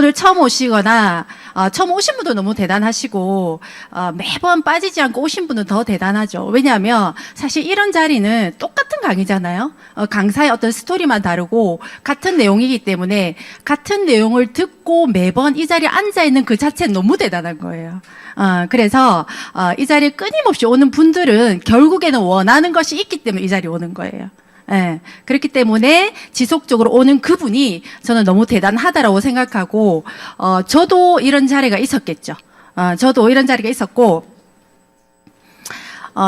오늘 처음 오시거나 처음 오신 분도 너무 대단하시고 매번 빠지지 않고 오신 분은 더 대단하죠. 왜냐하면 사실 이런 자리는 똑같은 강의잖아요. 강사의 어떤 스토리만 다르고 같은 내용이기 때문에 같은 내용을 듣고 매번 이 자리에 앉아있는 그 자체는 너무 대단한 거예요. 그래서 이 자리에 끊임없이 오는 분들은 결국에는 원하는 것이 있기 때문에 이 자리에 오는 거예요. 예, 그렇기 때문에 지속적으로 오는 그분이 저는 너무 대단하다라고 생각하고, 저도 이런 자리가 있었겠죠. 저도 이런 자리가 있었고,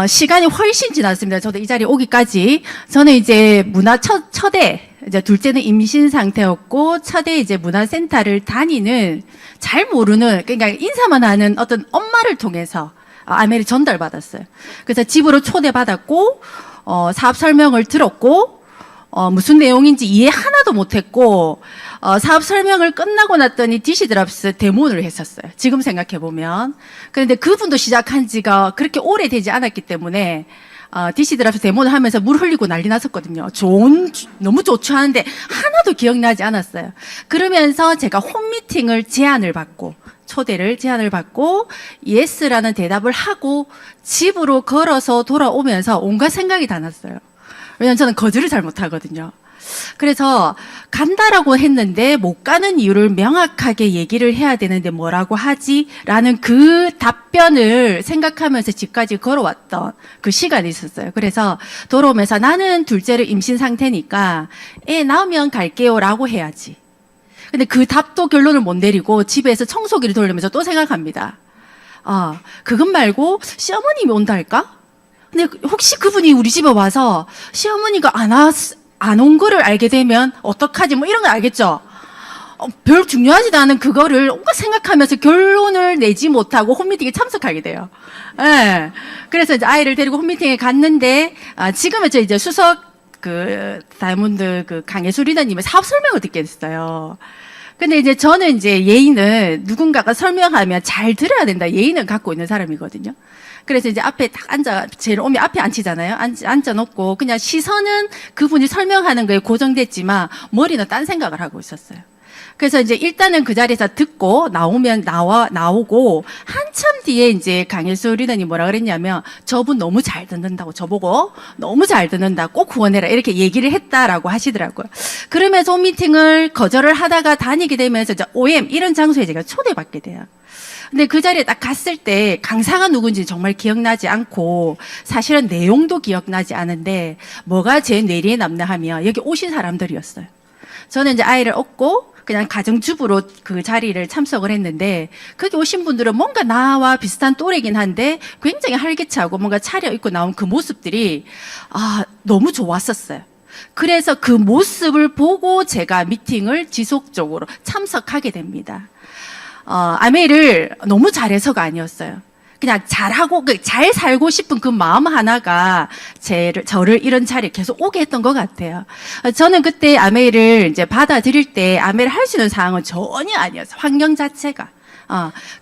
시간이 훨씬 지났습니다. 저도 이 자리에 오기까지. 저는 이제 첫애, 이제 둘째는 임신 상태였고, 첫애 이제 문화센터를 다니는 잘 모르는, 그러니까 인사만 하는 어떤 엄마를 통해서 아메리 전달받았어요. 그래서 집으로 초대받았고, 사업 설명을 들었고, 무슨 내용인지 이해 하나도 못했고, 사업 설명을 끝나고 났더니 디시드랍스 데모를 했었어요. 지금 생각해보면. 그런데 그분도 시작한 지가 그렇게 오래되지 않았기 때문에, 디시드랍스 데모를 하면서 물 흘리고 난리 났었거든요. 너무 좋죠 하는데 하나도 기억나지 않았어요. 그러면서 제가 홈미팅을 제안을 받고 예스라는 대답을 하고 집으로 걸어서 돌아오면서 온갖 생각이 다 났어요. 왜냐면 저는 거절을 잘 못하거든요. 그래서 간다라고 했는데 못 가는 이유를 명확하게 얘기를 해야 되는데 뭐라고 하지? 라는 그 답변을 생각하면서 집까지 걸어왔던 그 시간이 있었어요. 그래서 돌아오면서 나는 둘째를 임신 상태니까 애 나오면 갈게요 라고 해야지. 근데 그 답도 결론을 못 내리고 집에서 청소기를 돌리면서 또 생각합니다. 그것 말고 시어머님이 온다 할까? 근데 혹시 그분이 우리 집에 와서 시어머니가 안 온 거를 알게 되면 어떡하지? 뭐 이런 거 알겠죠? 별 중요하지도 않은 그거를 온갖 생각하면서 결론을 내지 못하고 홈미팅에 참석하게 돼요. 예. 그래서 이제 아이를 데리고 홈미팅에 갔는데, 지금은 저 이제 수석 다이아몬드 강예수 리더님의 사업 설명을 듣게 됐어요. 근데 이제 저는 이제 예의는 누군가가 설명하면 잘 들어야 된다. 예의는 갖고 있는 사람이거든요. 그래서 이제 앞에 딱 제일 오면 앞에 앉히잖아요. 앉아놓고 그냥 시선은 그분이 설명하는 거에 고정됐지만 머리는 딴 생각을 하고 있었어요. 그래서 이제 일단은 그 자리에서 듣고 나오고 한참 뒤에 이제 강일수 리더님 뭐라 그랬냐면 저분 너무 잘 듣는다고 저보고 너무 잘 듣는다 꼭 후원해라 이렇게 얘기를 했다라고 하시더라고요. 그러면서 미팅을 거절을 하다가 다니게 되면서 이제 OM 이런 장소에 제가 초대받게 돼요. 근데 그 자리에 딱 갔을 때 강사가 누군지 정말 기억나지 않고 사실은 내용도 기억나지 않은데 뭐가 제 뇌리에 남나 하면 여기 오신 사람들이었어요. 저는 이제 아이를 얻고 그냥 가정주부로 그 자리를 참석을 했는데 거기 오신 분들은 뭔가 나와 비슷한 또래긴 한데 굉장히 활기차고 뭔가 차려입고 나온 그 모습들이 너무 좋았었어요. 그래서 그 모습을 보고 제가 미팅을 지속적으로 참석하게 됩니다. 아메이를 너무 잘해서가 아니었어요. 그냥 잘하고 잘 살고 싶은 그 마음 하나가 저를 이런 자리에 계속 오게 했던 것 같아요. 저는 그때 아메이를 이제 받아들일 때 아메이를 할 수 있는 상황은 전혀 아니었어요. 환경 자체가.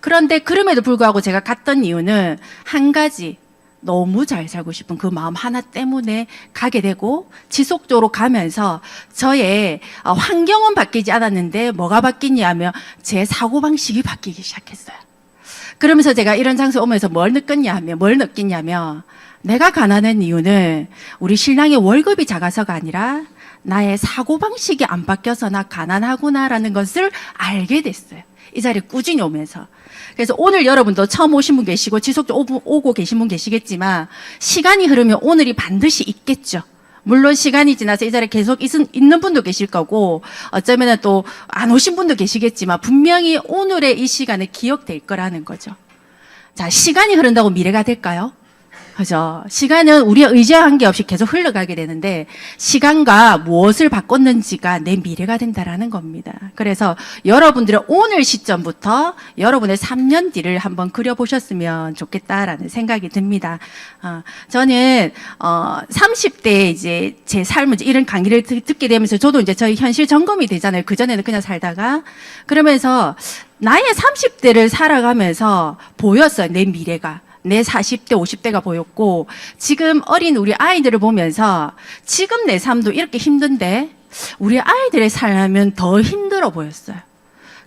그런데 그럼에도 불구하고 제가 갔던 이유는 한 가지. 너무 잘 살고 싶은 그 마음 하나 때문에 가게 되고 지속적으로 가면서 저의 환경은 바뀌지 않았는데 뭐가 바뀌냐면 제 사고방식이 바뀌기 시작했어요. 그러면서 제가 이런 장소에 오면서 뭘 느꼈냐면 내가 가난한 이유는 우리 신랑의 월급이 작아서가 아니라 나의 사고방식이 안 바뀌어서 나 가난하구나라는 것을 알게 됐어요. 이 자리에 꾸준히 오면서. 그래서 오늘 여러분도 처음 오신 분 계시고 지속적으로 오고 계신 분 계시겠지만 시간이 흐르면 오늘이 반드시 있겠죠. 물론 시간이 지나서 이 자리에 계속 있는 분도 계실 거고 어쩌면 또 안 오신 분도 계시겠지만 분명히 오늘의 이 시간에 기억될 거라는 거죠. 자, 시간이 흐른다고 미래가 될까요? 그죠? 시간은 우리가 의지한 게 없이 계속 흘러가게 되는데 시간과 무엇을 바꿨는지가 내 미래가 된다라는 겁니다. 그래서 여러분들의 오늘 시점부터 여러분의 3년 뒤를 한번 그려보셨으면 좋겠다라는 생각이 듭니다. 저는 30대 이제 제 삶을 이런 강의를 듣게 되면서 저도 이제 저희 현실 점검이 되잖아요. 그전에는 그냥 살다가 그러면서 나의 30대를 살아가면서 보였어요. 내 미래가. 내 40대, 50대가 보였고 지금 어린 우리 아이들을 보면서 지금 내 삶도 이렇게 힘든데 우리 아이들의 삶은 더 힘들어 보였어요.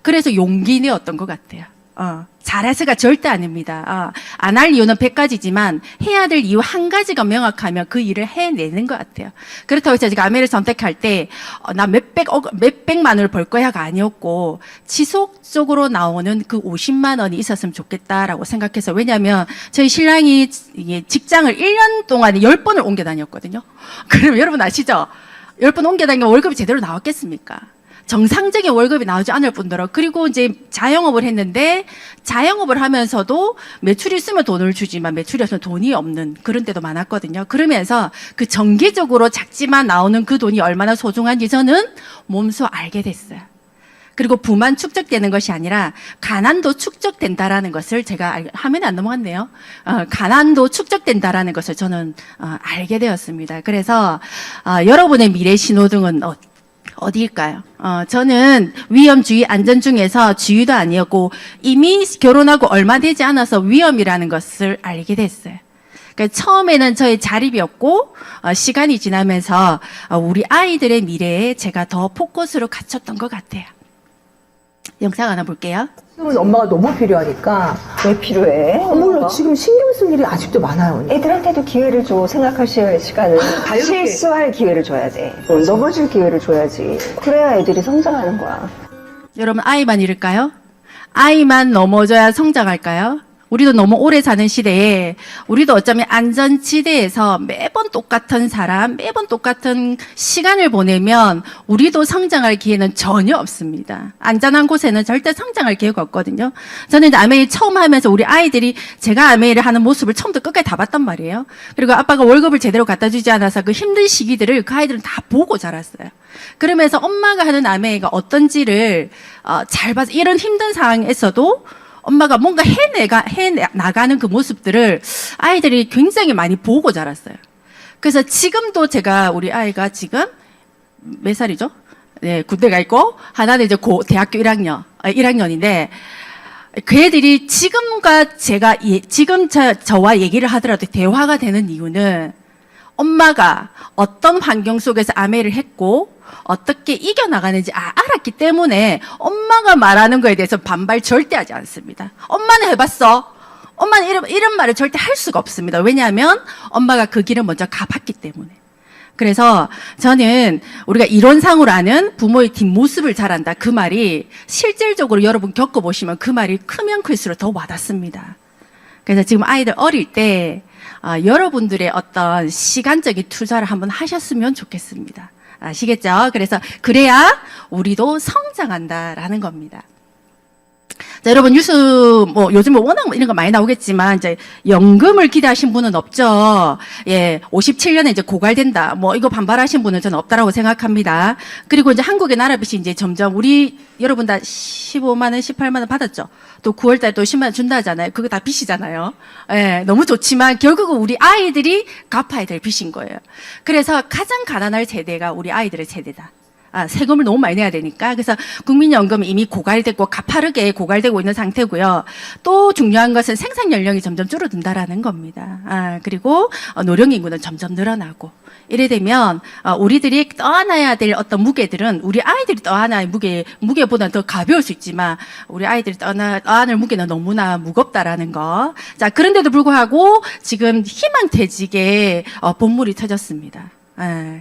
그래서 용기 내었던 것 같아요. 잘해서가 절대 아닙니다. 안 할 이유는 100가지지만 해야 될 이유 한 가지가 명확하면 그 일을 해내는 것 같아요. 그렇다고 해서 제가 아메를 선택할 때, 나 몇백만 원을 벌 거야가 아니었고, 지속적으로 나오는 그 50만 원이 있었으면 좋겠다라고 생각해서, 왜냐면 저희 신랑이 직장을 1년 동안에 10번을 옮겨 다녔거든요. 그러면 여러분 아시죠? 10번 옮겨 다니면 월급이 제대로 나왔겠습니까? 정상적인 월급이 나오지 않을 뿐더러, 그리고 이제 자영업을 했는데 자영업을 하면서도 매출이 있으면 돈을 주지만 매출이 없으면 돈이 없는 그런 때도 많았거든요. 그러면서 그 정기적으로 작지만 나오는 그 돈이 얼마나 소중한지 저는 몸소 알게 됐어요. 그리고 부만 축적되는 것이 아니라 가난도 축적된다라는 것을 제가 화면에 안 넘어갔네요. 가난도 축적된다라는 것을 저는 알게 되었습니다. 그래서 여러분의 미래 신호등은 어디일까요? 저는 위험주의, 안전중에서 주의도 아니었고 이미 결혼하고 얼마 되지 않아서 위험이라는 것을 알게 됐어요. 그러니까 처음에는 저의 자립이었고 시간이 지나면서 우리 아이들의 미래에 제가 더 포커스로 갖췄던 것 같아요. 영상 하나 볼게요. 지금은 엄마가 너무 필요하니까. 왜 필요해? 몰라, 지금 신경 쓸 일이 아직도 많아요. 언니. 애들한테도 기회를 줘. 생각할 시간을. 실수할 기회를 줘야 돼. 넘어질 기회를 줘야지. 그래야 애들이 성장하는 거야. 여러분, 아이만 이럴까요? 아이만 넘어져야 성장할까요? 우리도 너무 오래 사는 시대에 우리도 어쩌면 안전지대에서 매번 똑같은 사람, 매번 똑같은 시간을 보내면 우리도 성장할 기회는 전혀 없습니다. 안전한 곳에는 절대 성장할 기회가 없거든요. 저는 이제 아메이 처음 하면서 우리 아이들이 제가 아메이를 하는 모습을 처음부터 끝까지 다 봤단 말이에요. 그리고 아빠가 월급을 제대로 갖다 주지 않아서 그 힘든 시기들을 그 아이들은 다 보고 자랐어요. 그러면서 엄마가 하는 아메이가 어떤지를 잘 봐서 이런 힘든 상황에서도 엄마가 뭔가 해나가는 그 모습들을 아이들이 굉장히 많이 보고 자랐어요. 그래서 지금도 제가 우리 아이가 지금 몇 살이죠? 네, 군대가 있고, 하나는 이제 대학교 1학년인데, 그 애들이 지금과 지금 저와 얘기를 하더라도 대화가 되는 이유는 엄마가 어떤 환경 속에서 아메를 했고 어떻게 이겨나가는지 알았기 때문에 엄마가 말하는 거에 대해서 반발 절대 하지 않습니다. 엄마는 해봤어. 엄마는 이런 말을 절대 할 수가 없습니다. 왜냐하면 엄마가 그 길을 먼저 가봤기 때문에. 그래서 저는 우리가 이론상으로 아는 부모의 뒷모습을 잘 안다. 그 말이 실질적으로 여러분 겪어보시면 그 말이 크면 클수록 더 와닿습니다. 그래서 지금 아이들 어릴 때 여러분들의 어떤 시간적인 투자를 한번 하셨으면 좋겠습니다. 아시겠죠? 그래서 그래야 우리도 성장한다라는 겁니다. 자, 여러분 뉴스 요즘 워낙 이런 거 많이 나오겠지만 이제 연금을 기대하신 분은 없죠. 예, 57년에 이제 고갈된다. 이거 반발하신 분은 저는 없다라고 생각합니다. 그리고 이제 한국의 나라빚이 이제 점점 우리 여러분 다 15만 원, 18만 원 받았죠. 또 9월 달에 또 10만 원 준다 하잖아요. 그거 다 빚이잖아요. 예, 너무 좋지만 결국은 우리 아이들이 갚아야 될 빚인 거예요. 그래서 가장 가난할 세대가 우리 아이들의 세대다. 세금을 너무 많이 내야 되니까. 그래서 국민연금이 이미 고갈되고 가파르게 고갈되고 있는 상태고요. 또 중요한 것은 생산 연령이 점점 줄어든다라는 겁니다. 그리고 노령 인구는 점점 늘어나고. 이래 되면 우리들이 떠안아야 될 어떤 무게들은 우리 아이들이 떠안아야 무게보다는 더 가벼울 수 있지만 우리 아이들이 떠안을 무게는 너무나 무겁다라는 거. 자, 그런데도 불구하고 지금 희망퇴직의 본물이 터졌습니다.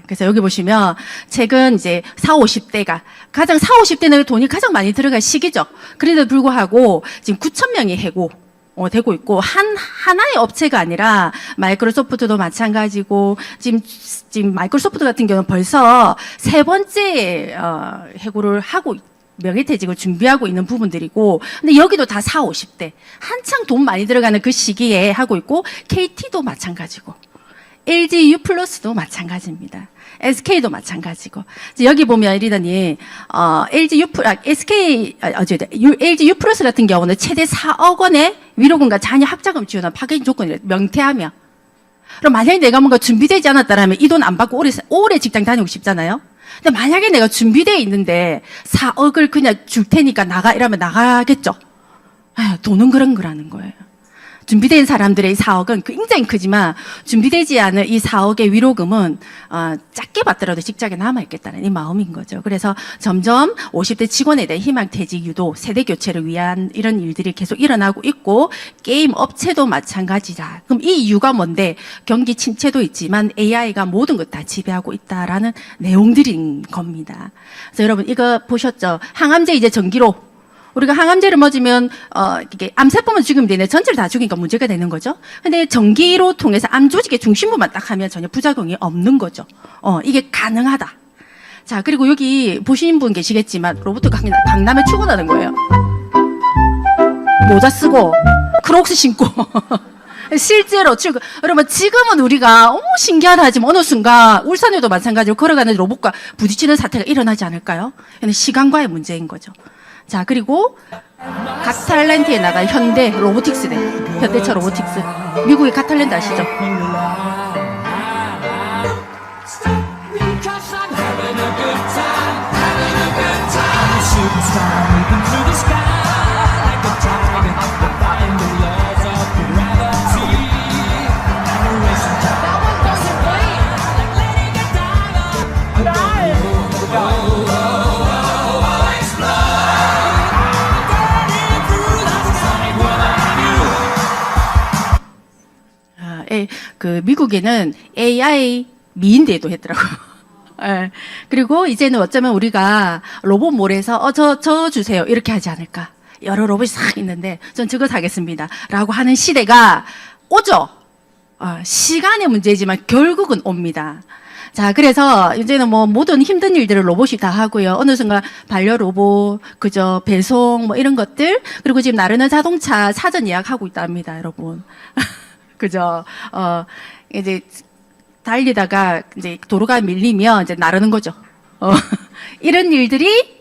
그래서 여기 보시면 최근 이제 40, 50대가 가장 40, 50대는 돈이 가장 많이 들어갈 시기죠. 그런데도 불구하고 지금 9,000명이 해고 되고 있고 하나의 업체가 아니라 마이크로소프트도 마찬가지고 지금 마이크로소프트 같은 경우는 벌써 3번째 해고를 하고 명예퇴직을 준비하고 있는 부분들이고, 근데 여기도 다 40, 50대 한창 돈 많이 들어가는 그 시기에 하고 있고, KT도 마찬가지고. LG U+도 마찬가지입니다. SK도 마찬가지고. 여기 보면 이러더니 LG U+ 같은 경우는 최대 4억 원의 위로금과 자녀 학자금 지원한 파견 조건을 명퇴하며. 그럼 만약에 내가 뭔가 준비되지 않았다라면 이 돈 안 받고 오래 직장 다니고 싶잖아요. 근데 만약에 내가 준비되어 있는데 4억을 그냥 줄 테니까 나가 이러면 나가겠죠. 돈은 그런 거라는 거예요. 준비된 사람들의 4억은 굉장히 크지만 준비되지 않은 이 4억의 위로금은 작게 받더라도 직장에 남아있겠다는 이 마음인 거죠. 그래서 점점 50대 직원에 대한 희망퇴직 유도, 세대 교체를 위한 이런 일들이 계속 일어나고 있고 게임 업체도 마찬가지다. 그럼 이 이유가 뭔데? 경기 침체도 있지만 AI가 모든 것 다 지배하고 있다라는 내용들인 겁니다. 그래서 여러분 이거 보셨죠? 항암제 이제 전기로 우리가 항암제를 맞으면 이게 암세포만 죽이면 되네. 전체를 다 죽이니까 문제가 되는 거죠. 근데 전기로 통해서 암 조직의 중심부만 딱 하면 전혀 부작용이 없는 거죠. 이게 가능하다. 자, 그리고 여기 보시는 분 계시겠지만 로봇가 강남에 출근하는 거예요. 모자 쓰고 크록스 신고 실제로 출근. 여러분 지금은 우리가 어머 신기하다 하지만 어느 순간 울산에도 마찬가지로 걸어가는 로봇과 부딪히는 사태가 일어나지 않을까요? 이는 시간과의 문제인 거죠. 자, 그리고 가탈랜트에 나간 현대 로보틱스네. 현대차 로보틱스. 미국의 가탈랜트 아시죠? 그 미국에는 AI 미인대회도 했더라고요. 예. 그리고 이제는 어쩌면 우리가 로봇몰에서 저 주세요 이렇게 하지 않을까. 여러 로봇이 싹 있는데 전 저거 사겠습니다 라고 하는 시대가 오죠. 시간의 문제지만 결국은 옵니다. 자, 그래서 이제는 뭐 모든 힘든 일들을 로봇이 다 하고요. 어느 순간 반려 로봇, 그저 배송 뭐 이런 것들, 그리고 지금 나르는 자동차 사전 예약하고 있답니다, 여러분. 그죠? 이제 달리다가 이제 도로가 밀리면 이제 나르는 거죠. 이런 일들이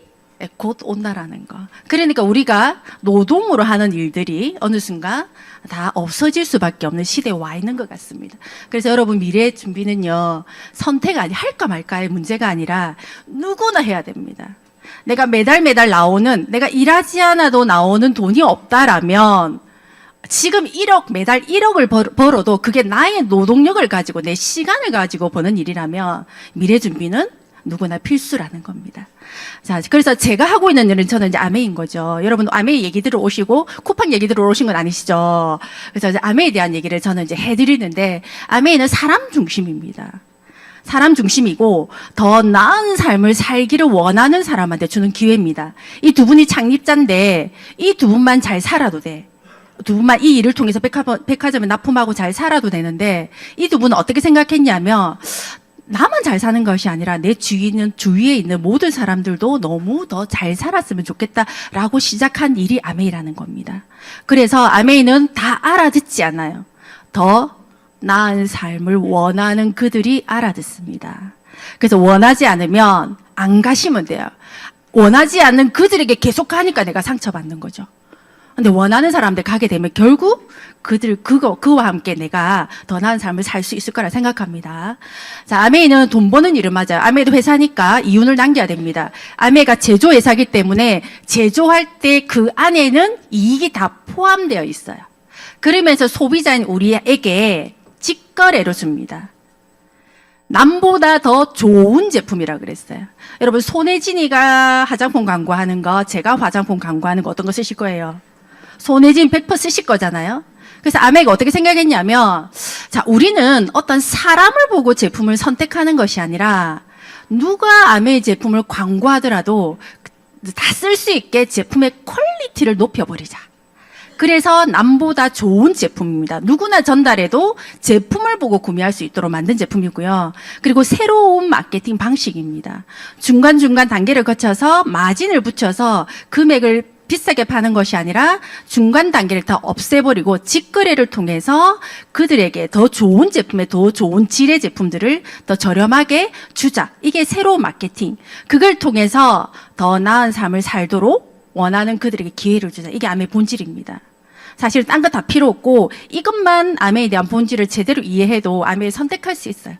곧 온다라는 거. 그러니까 우리가 노동으로 하는 일들이 어느 순간 다 없어질 수밖에 없는 시대에 와 있는 것 같습니다. 그래서 여러분 미래의 준비는요, 선택 아니 할까 말까의 문제가 아니라 누구나 해야 됩니다. 내가 매달 나오는, 내가 일하지 않아도 나오는 돈이 없다라면 지금 매달 1억을 벌어도 그게 나의 노동력을 가지고 내 시간을 가지고 버는 일이라면 미래 준비는 누구나 필수라는 겁니다. 자, 그래서 제가 하고 있는 일은 저는 이제 아메인 거죠. 여러분 아메이 얘기 들어오시고 쿠팡 얘기 들어오신 건 아니시죠? 그래서 이제 아메이에 대한 얘기를 저는 이제 해드리는데 아메이는 사람 중심입니다. 사람 중심이고 더 나은 삶을 살기를 원하는 사람한테 주는 기회입니다. 이 두 분이 창립자인데 이 두 분만 잘 살아도 돼. 두 분만 이 일을 통해서 백화점에 납품하고 잘 살아도 되는데 이 두 분은 어떻게 생각했냐면 나만 잘 사는 것이 아니라 내 주위에 있는 모든 사람들도 너무 더 잘 살았으면 좋겠다라고 시작한 일이 아메이라는 겁니다. 그래서 아메이는 다 알아듣지 않아요. 더 나은 삶을 원하는 그들이 알아듣습니다. 그래서 원하지 않으면 안 가시면 돼요. 원하지 않는 그들에게 계속 가니까 내가 상처받는 거죠. 근데 원하는 사람들 가게 되면 결국 그와 함께 내가 더 나은 삶을 살 수 있을 거라 생각합니다. 자, 아메이는 돈 버는 일을 맞아요. 아메이도 회사니까 이윤을 남겨야 됩니다. 아메이가 제조회사이기 때문에 제조할 때 그 안에는 이익이 다 포함되어 있어요. 그러면서 소비자인 우리에게 직거래로 줍니다. 남보다 더 좋은 제품이라 그랬어요. 여러분, 손혜진이가 화장품 광고하는 거, 제가 화장품 광고하는 거 어떤 거 쓰실 거예요? 손혜진 100% 쓰실 거잖아요. 그래서 아메이가 어떻게 생각했냐면, 자, 우리는 어떤 사람을 보고 제품을 선택하는 것이 아니라 누가 아메이 제품을 광고하더라도 다 쓸 수 있게 제품의 퀄리티를 높여버리자. 그래서 남보다 좋은 제품입니다. 누구나 전달해도 제품을 보고 구매할 수 있도록 만든 제품이고요. 그리고 새로운 마케팅 방식입니다. 중간중간 단계를 거쳐서 마진을 붙여서 금액을 비싸게 파는 것이 아니라 중간 단계를 다 없애버리고 직거래를 통해서 그들에게 더 좋은 제품에 더 좋은 질의 제품들을 더 저렴하게 주자. 이게 새로운 마케팅. 그걸 통해서 더 나은 삶을 살도록 원하는 그들에게 기회를 주자. 이게 아메의 본질입니다. 사실 딴 거 다 필요 없고 이것만 아메에 대한 본질을 제대로 이해해도 아메를 선택할 수 있어요.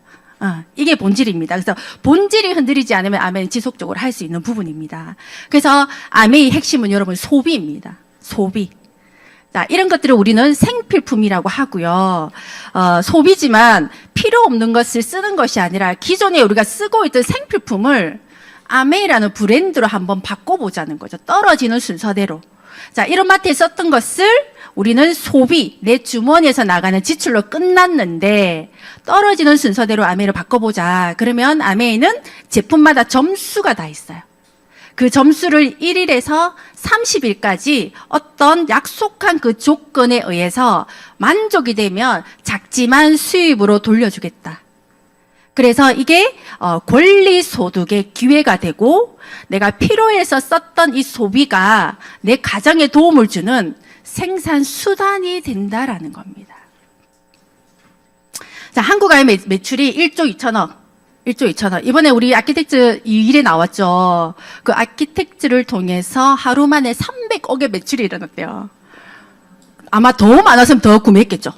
이게 본질입니다. 그래서 본질이 흔들리지 않으면 아메는 지속적으로 할 수 있는 부분입니다. 그래서 아메의 핵심은 여러분 소비입니다. 소비. 자, 이런 것들을 우리는 생필품이라고 하고요. 소비지만 필요 없는 것을 쓰는 것이 아니라 기존에 우리가 쓰고 있던 생필품을 아메이라는 브랜드로 한번 바꿔보자는 거죠. 떨어지는 순서대로. 자, 이런 마트에 썼던 것을 우리는 소비, 내 주머니에서 나가는 지출로 끝났는데 떨어지는 순서대로 아메이를 바꿔보자. 그러면 아메이는 제품마다 점수가 다 있어요. 그 점수를 1일에서 30일까지 어떤 약속한 그 조건에 의해서 만족이 되면 작지만 수입으로 돌려주겠다. 그래서 이게 권리소득의 기회가 되고 내가 필요해서 썼던 이 소비가 내 가정에 도움을 주는 생산 수단이 된다라는 겁니다. 자, 한국아의 매출이 1조 2천억. 1조 2천억. 이번에 우리 아키텍트 이 일에 나왔죠. 그 아키텍트를 통해서 하루 만에 300억의 매출이 일어났대요. 아마 더 많았으면 더 구매했겠죠.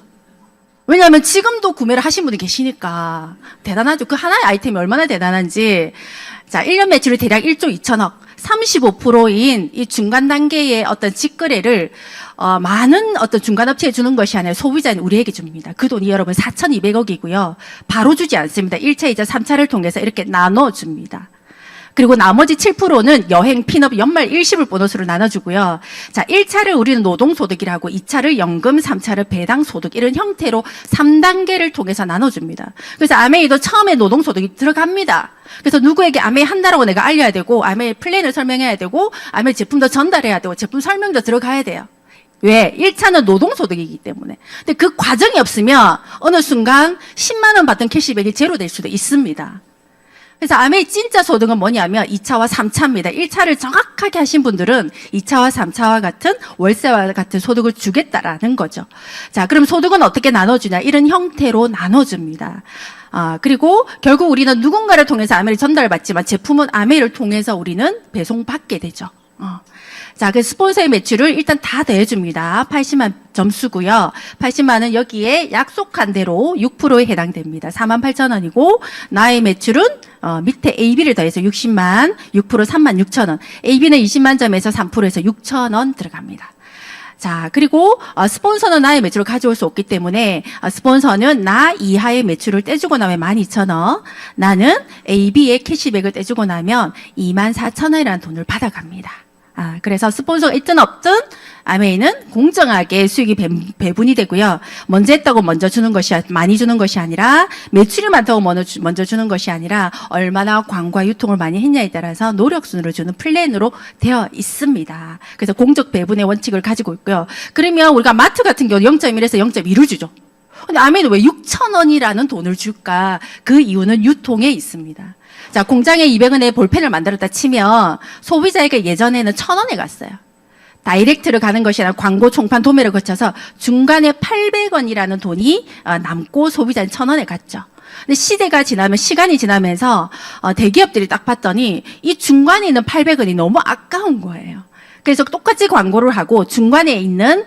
왜냐하면 지금도 구매를 하신 분이 계시니까 대단하죠. 그 하나의 아이템이 얼마나 대단한지. 자, 1년 매출이 대략 1조 2천억. 35%인 이 중간 단계의 어떤 직거래를 많은 어떤 중간업체에 주는 것이 아니라 소비자인 우리에게 줍니다. 그 돈이 여러분 4,200억이고요. 바로 주지 않습니다. 1차, 2차, 3차를 통해서 이렇게 나눠줍니다. 그리고 나머지 7%는 여행, 핀업, 연말 일시불 보너스로 나눠주고요. 자, 1차를 우리는 노동소득이라고, 2차를 연금, 3차를 배당소득, 이런 형태로 3단계를 통해서 나눠줍니다. 그래서 아메이도 처음에 노동소득이 들어갑니다. 그래서 누구에게 아메이 한다라고 내가 알려야 되고, 아메이 플랜을 설명해야 되고, 아메이 제품도 전달해야 되고, 제품 설명도 들어가야 돼요. 왜? 1차는 노동소득이기 때문에. 근데 그 과정이 없으면 어느 순간 10만 원 받던 캐시백이 제로 될 수도 있습니다. 그래서 아메이 진짜 소득은 뭐냐면 2차와 3차입니다. 1차를 정확하게 하신 분들은 2차와 3차와 같은 월세와 같은 소득을 주겠다라는 거죠. 자, 그럼 소득은 어떻게 나눠주냐? 이런 형태로 나눠줍니다. 그리고 결국 우리는 누군가를 통해서 아메이를 전달받지만 제품은 아메이를 통해서 우리는 배송받게 되죠. 자, 그 스폰서의 매출을 일단 다 더해줍니다. 80만 점수고요. 80만 원 여기에 약속한 대로 6%에 해당됩니다. 48,000원이고 나의 매출은 밑에 AB를 더해서 60만, 6% 36,000원. AB는 20만 점에서 3%에서 6,000원 들어갑니다. 자, 그리고 스폰서는 나의 매출을 가져올 수 없기 때문에 스폰서는 나 이하의 매출을 떼주고 나면 12,000원, 나는 AB의 캐시백을 떼주고 나면 24,000원이라는 돈을 받아갑니다. 그래서 스폰서가 있든 없든 아메이는 공정하게 수익이 배분이 되고요. 먼저 했다고 먼저 주는 것이, 많이 주는 것이 아니라, 매출이 많다고 먼저 주는 것이 아니라 얼마나 광고와 유통을 많이 했냐에 따라서 노력순으로 주는 플랜으로 되어 있습니다. 그래서 공적 배분의 원칙을 가지고 있고요. 그러면 우리가 마트 같은 경우 0.1에서 0.2를 주죠. 근데 아메이는 왜 6,000원이라는 돈을 줄까? 그 이유는 유통에 있습니다. 자, 공장에 200원에 볼펜을 만들었다 치면 소비자에게 예전에는 1,000원에 갔어요. 다이렉트로 가는 것이 아니라 광고, 총판, 도매를 거쳐서 중간에 800원이라는 돈이 남고 소비자는 1,000원에 갔죠. 근데 시대가 지나면, 시간이 지나면서 대기업들이 딱 봤더니 이 중간에 있는 800원이 너무 아까운 거예요. 그래서 똑같이 광고를 하고 중간에 있는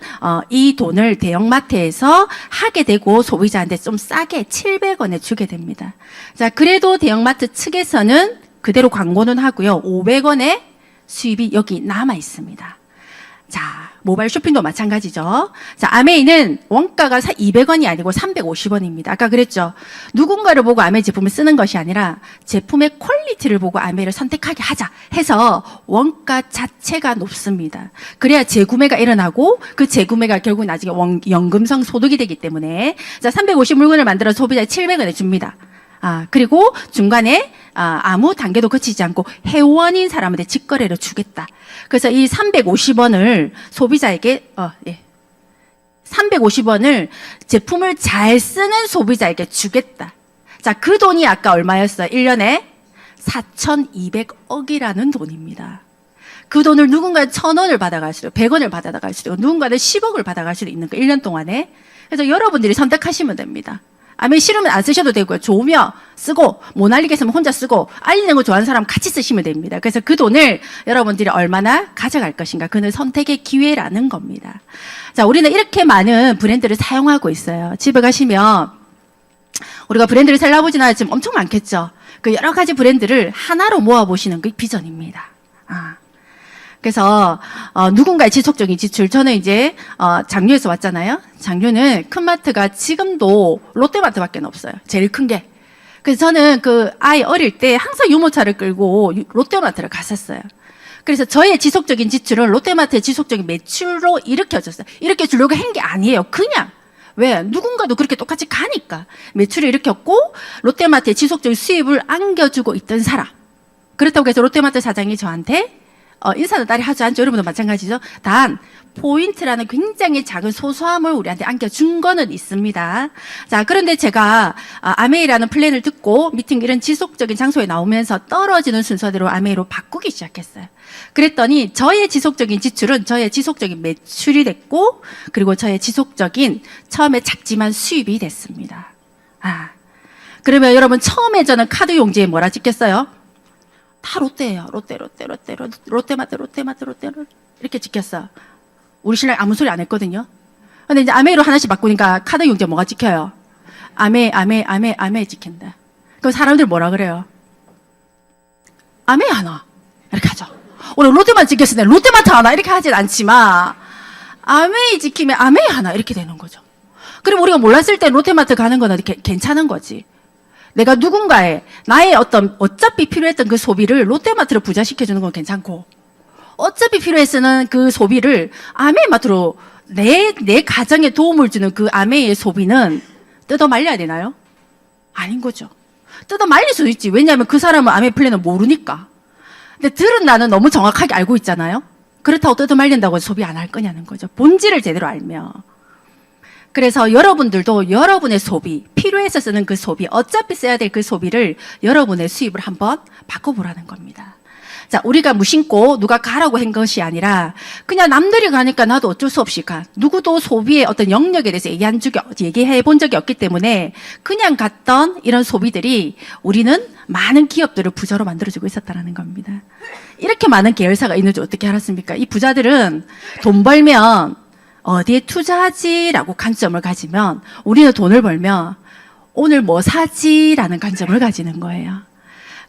이 돈을 대형마트에서 하게 되고 소비자한테 좀 싸게 700원에 주게 됩니다. 자, 그래도 대형마트 측에서는 그대로 광고는 하고요. 500원의 수입이 여기 남아 있습니다. 자, 모바일 쇼핑도 마찬가지죠. 자, 아메이는 원가가 200원이 아니고 350원입니다. 아까 그랬죠. 누군가를 보고 아메이 제품을 쓰는 것이 아니라 제품의 퀄리티를 보고 아메이를 선택하게 하자 해서 원가 자체가 높습니다. 그래야 재구매가 일어나고 그 재구매가 결국 나중에 연금성 소득이 되기 때문에 자, 350 물건을 만들어서 소비자에 700원에 줍니다. 그리고 중간에 아무 단계도 거치지 않고 회원인 사람한테 직거래로 주겠다. 그래서 이 350원을 소비자에게 350원을 제품을 잘 쓰는 소비자에게 주겠다. 자, 그 돈이 아까 얼마였어요? 1년에 4,200억이라는 돈입니다. 그 돈을 누군가 1,000원을 받아갈 수도 있고 100원을 받아갈 수도 있고 누군가는 10억을 받아갈 수도 있는 거 1년 동안에. 그래서 여러분들이 선택하시면 됩니다. 아메이 싫으면 안 쓰셔도 되고요. 좋으면 쓰고 못 알리겠으면 혼자 쓰고 알리는 거 좋아하는 사람 같이 쓰시면 됩니다. 그래서 그 돈을 여러분들이 얼마나 가져갈 것인가 그는 선택의 기회라는 겁니다. 자, 우리는 이렇게 많은 브랜드를 사용하고 있어요. 집에 가시면 우리가 브랜드를 살라보지나 지금 엄청 많겠죠. 그 여러 가지 브랜드를 하나로 모아보시는 게 비전입니다. 그래서 누군가의 지속적인 지출. 저는 이제 장류에서 왔잖아요. 장류는 큰 마트가 지금도 롯데마트밖에 없어요. 제일 큰 게. 그래서 저는 그 아이 어릴 때 항상 유모차를 끌고 롯데마트를 갔었어요. 그래서 저의 지속적인 지출은 롯데마트의 지속적인 매출로 일으켜졌어요. 이렇게 주려고 한 게 아니에요. 그냥. 왜? 누군가도 그렇게 똑같이 가니까. 매출을 일으켰고 롯데마트의 지속적인 수입을 안겨주고 있던 사람. 그렇다고 해서 롯데마트 사장이 저한테 인사는 딸이 하지 않죠. 여러분도 마찬가지죠. 단 포인트라는 굉장히 작은 소소함을 우리한테 안겨준 거는 있습니다. 자, 그런데 제가 아메이라는 플랜을 듣고 미팅 이런 지속적인 장소에 나오면서 떨어지는 순서대로 아메이로 바꾸기 시작했어요. 그랬더니 저의 지속적인 지출은 저의 지속적인 매출이 됐고 그리고 저의 지속적인 처음에 작지만 수입이 됐습니다. 그러면 여러분 처음에 저는 카드 용지에 뭐라 찍겠어요? 다 롯데예요. 롯데마트 이렇게 찍혔어. 우리 신랑 아무 소리 안 했거든요. 근데 이제 아메이로 하나씩 바꾸니까 카드 용지에 뭐가 찍혀요? 아메 찍힌다. 그럼 사람들 뭐라 그래요? 아메 하나 이렇게 하죠. 오늘 롯데만 찍혔을 때 롯데마트 하나 이렇게 하진 않지만 아메이 찍히면 아메 하나 이렇게 되는 거죠. 그럼 우리가 몰랐을 때 롯데마트 가는 거는 괜찮은 거지. 내가 누군가의 나의 어차피 필요했던 그 소비를 롯데마트로 부자시켜주는 건 괜찮고 어차피 필요했으는 그 소비를 아메이마트로 내 가정에 도움을 주는 그 아메이의 소비는 뜯어 말려야 되나요? 아닌 거죠. 뜯어 말릴 수 있지. 왜냐하면 그 사람은 아메이 플랜을 모르니까. 근데 들은 나는 너무 정확하게 알고 있잖아요. 그렇다고 뜯어 말린다고 소비 안 할 거냐는 거죠. 본질을 제대로 알면. 그래서 여러분들도 여러분의 소비, 필요해서 쓰는 그 소비, 어차피 써야 될 그 소비를 여러분의 수입을 한번 바꿔보라는 겁니다. 자, 우리가 무심코 누가 가라고 한 것이 아니라 그냥 남들이 가니까 나도 어쩔 수 없이 가. 누구도 소비의 어떤 영역에 대해서 얘기해 본 적이 없기 때문에 그냥 갔던 이런 소비들이 우리는 많은 기업들을 부자로 만들어주고 있었다는 겁니다. 이렇게 많은 계열사가 있는 줄 어떻게 알았습니까? 이 부자들은 돈 벌면 어디에 투자하지라고 관점을 가지면 우리는 돈을 벌면 오늘 뭐 사지라는 관점을 가지는 거예요.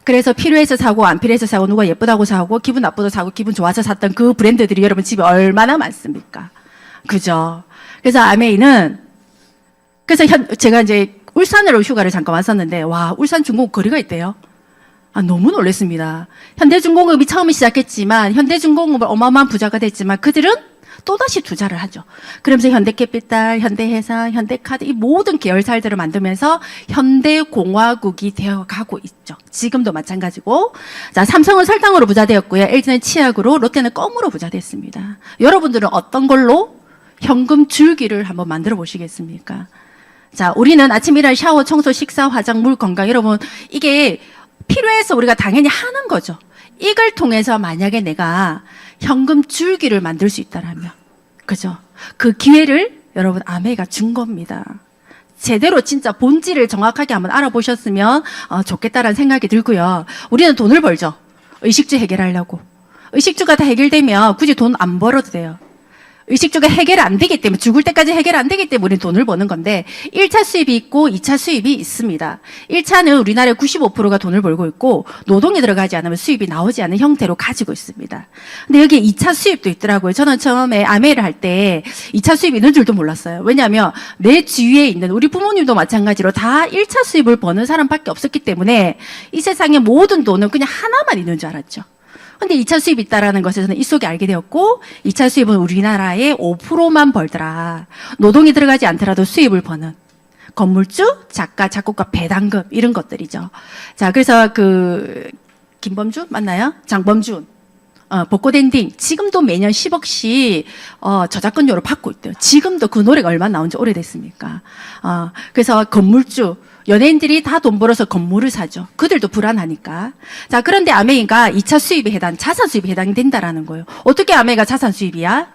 그래서 필요해서 사고 안 필요해서 사고 누가 예쁘다고 사고 기분 나쁘다고 사고 기분 좋아서 샀던 그 브랜드들이 여러분 집에 얼마나 많습니까? 그죠? 그래서 아메이는 그래서 제가 이제 울산으로 휴가를 잠깐 왔었는데 와 울산 중공업 거리가 있대요. 너무 놀랐습니다. 현대중공업이 처음 시작했지만 현대중공업은 어마어마한 부자가 됐지만 그들은 또다시 투자를 하죠. 그러면서 현대캐피탈, 현대해상, 현대카드 이 모든 계열사들을 만들면서 현대공화국이 되어가고 있죠. 지금도 마찬가지고. 자, 삼성은 설탕으로 부자 되었고요. LG는 치약으로, 롯데는 껌으로 부자 됐습니다. 여러분들은 어떤 걸로 현금 줄기를 한번 만들어 보시겠습니까? 자, 우리는 아침 일어나 샤워, 청소, 식사, 화장, 물, 건강. 여러분, 이게 필요해서 우리가 당연히 하는 거죠. 이걸 통해서 만약에 내가 현금 줄기를 만들 수 있다라면, 그죠? 그 기회를 여러분 아메이가 준 겁니다. 제대로 진짜 본질을 정확하게 한번 알아보셨으면 좋겠다라는 생각이 들고요. 우리는 돈을 벌죠. 의식주 해결하려고. 의식주가 다 해결되면 굳이 돈 안 벌어도 돼요. 의식주가 해결 안 되기 때문에 죽을 때까지 해결 안 되기 때문에 우리는 돈을 버는 건데 1차 수입이 있고 2차 수입이 있습니다. 1차는 우리나라의 95%가 돈을 벌고 있고 노동이 들어가지 않으면 수입이 나오지 않는 형태로 가지고 있습니다. 근데 여기에 2차 수입도 있더라고요. 저는 처음에 아메이를 할 때 2차 수입이 있는 줄도 몰랐어요. 왜냐하면 내 주위에 있는 우리 부모님도 마찬가지로 다 1차 수입을 버는 사람밖에 없었기 때문에 이 세상의 모든 돈은 그냥 하나만 있는 줄 알았죠. 근데 2차 수입이 있다라는 것을 저는 이 속에 알게 되었고 2차 수입은 우리나라의 5%만 벌더라. 노동이 들어가지 않더라도 수입을 버는 건물주, 작가, 작곡가, 배당금 이런 것들이죠. 자, 그래서 그 김범준 맞나요? 장범준 벚꽃 엔딩 지금도 매년 10억씩 저작권료를 받고 있대요. 지금도 그 노래가 얼마나 나온 지 오래됐습니까? 그래서 건물주 연예인들이 다 돈 벌어서 건물을 사죠. 그들도 불안하니까. 자, 그런데 아메이가 2차 수입에 자산 수입에 해당된다라는 거예요. 어떻게 아메이가 자산 수입이야?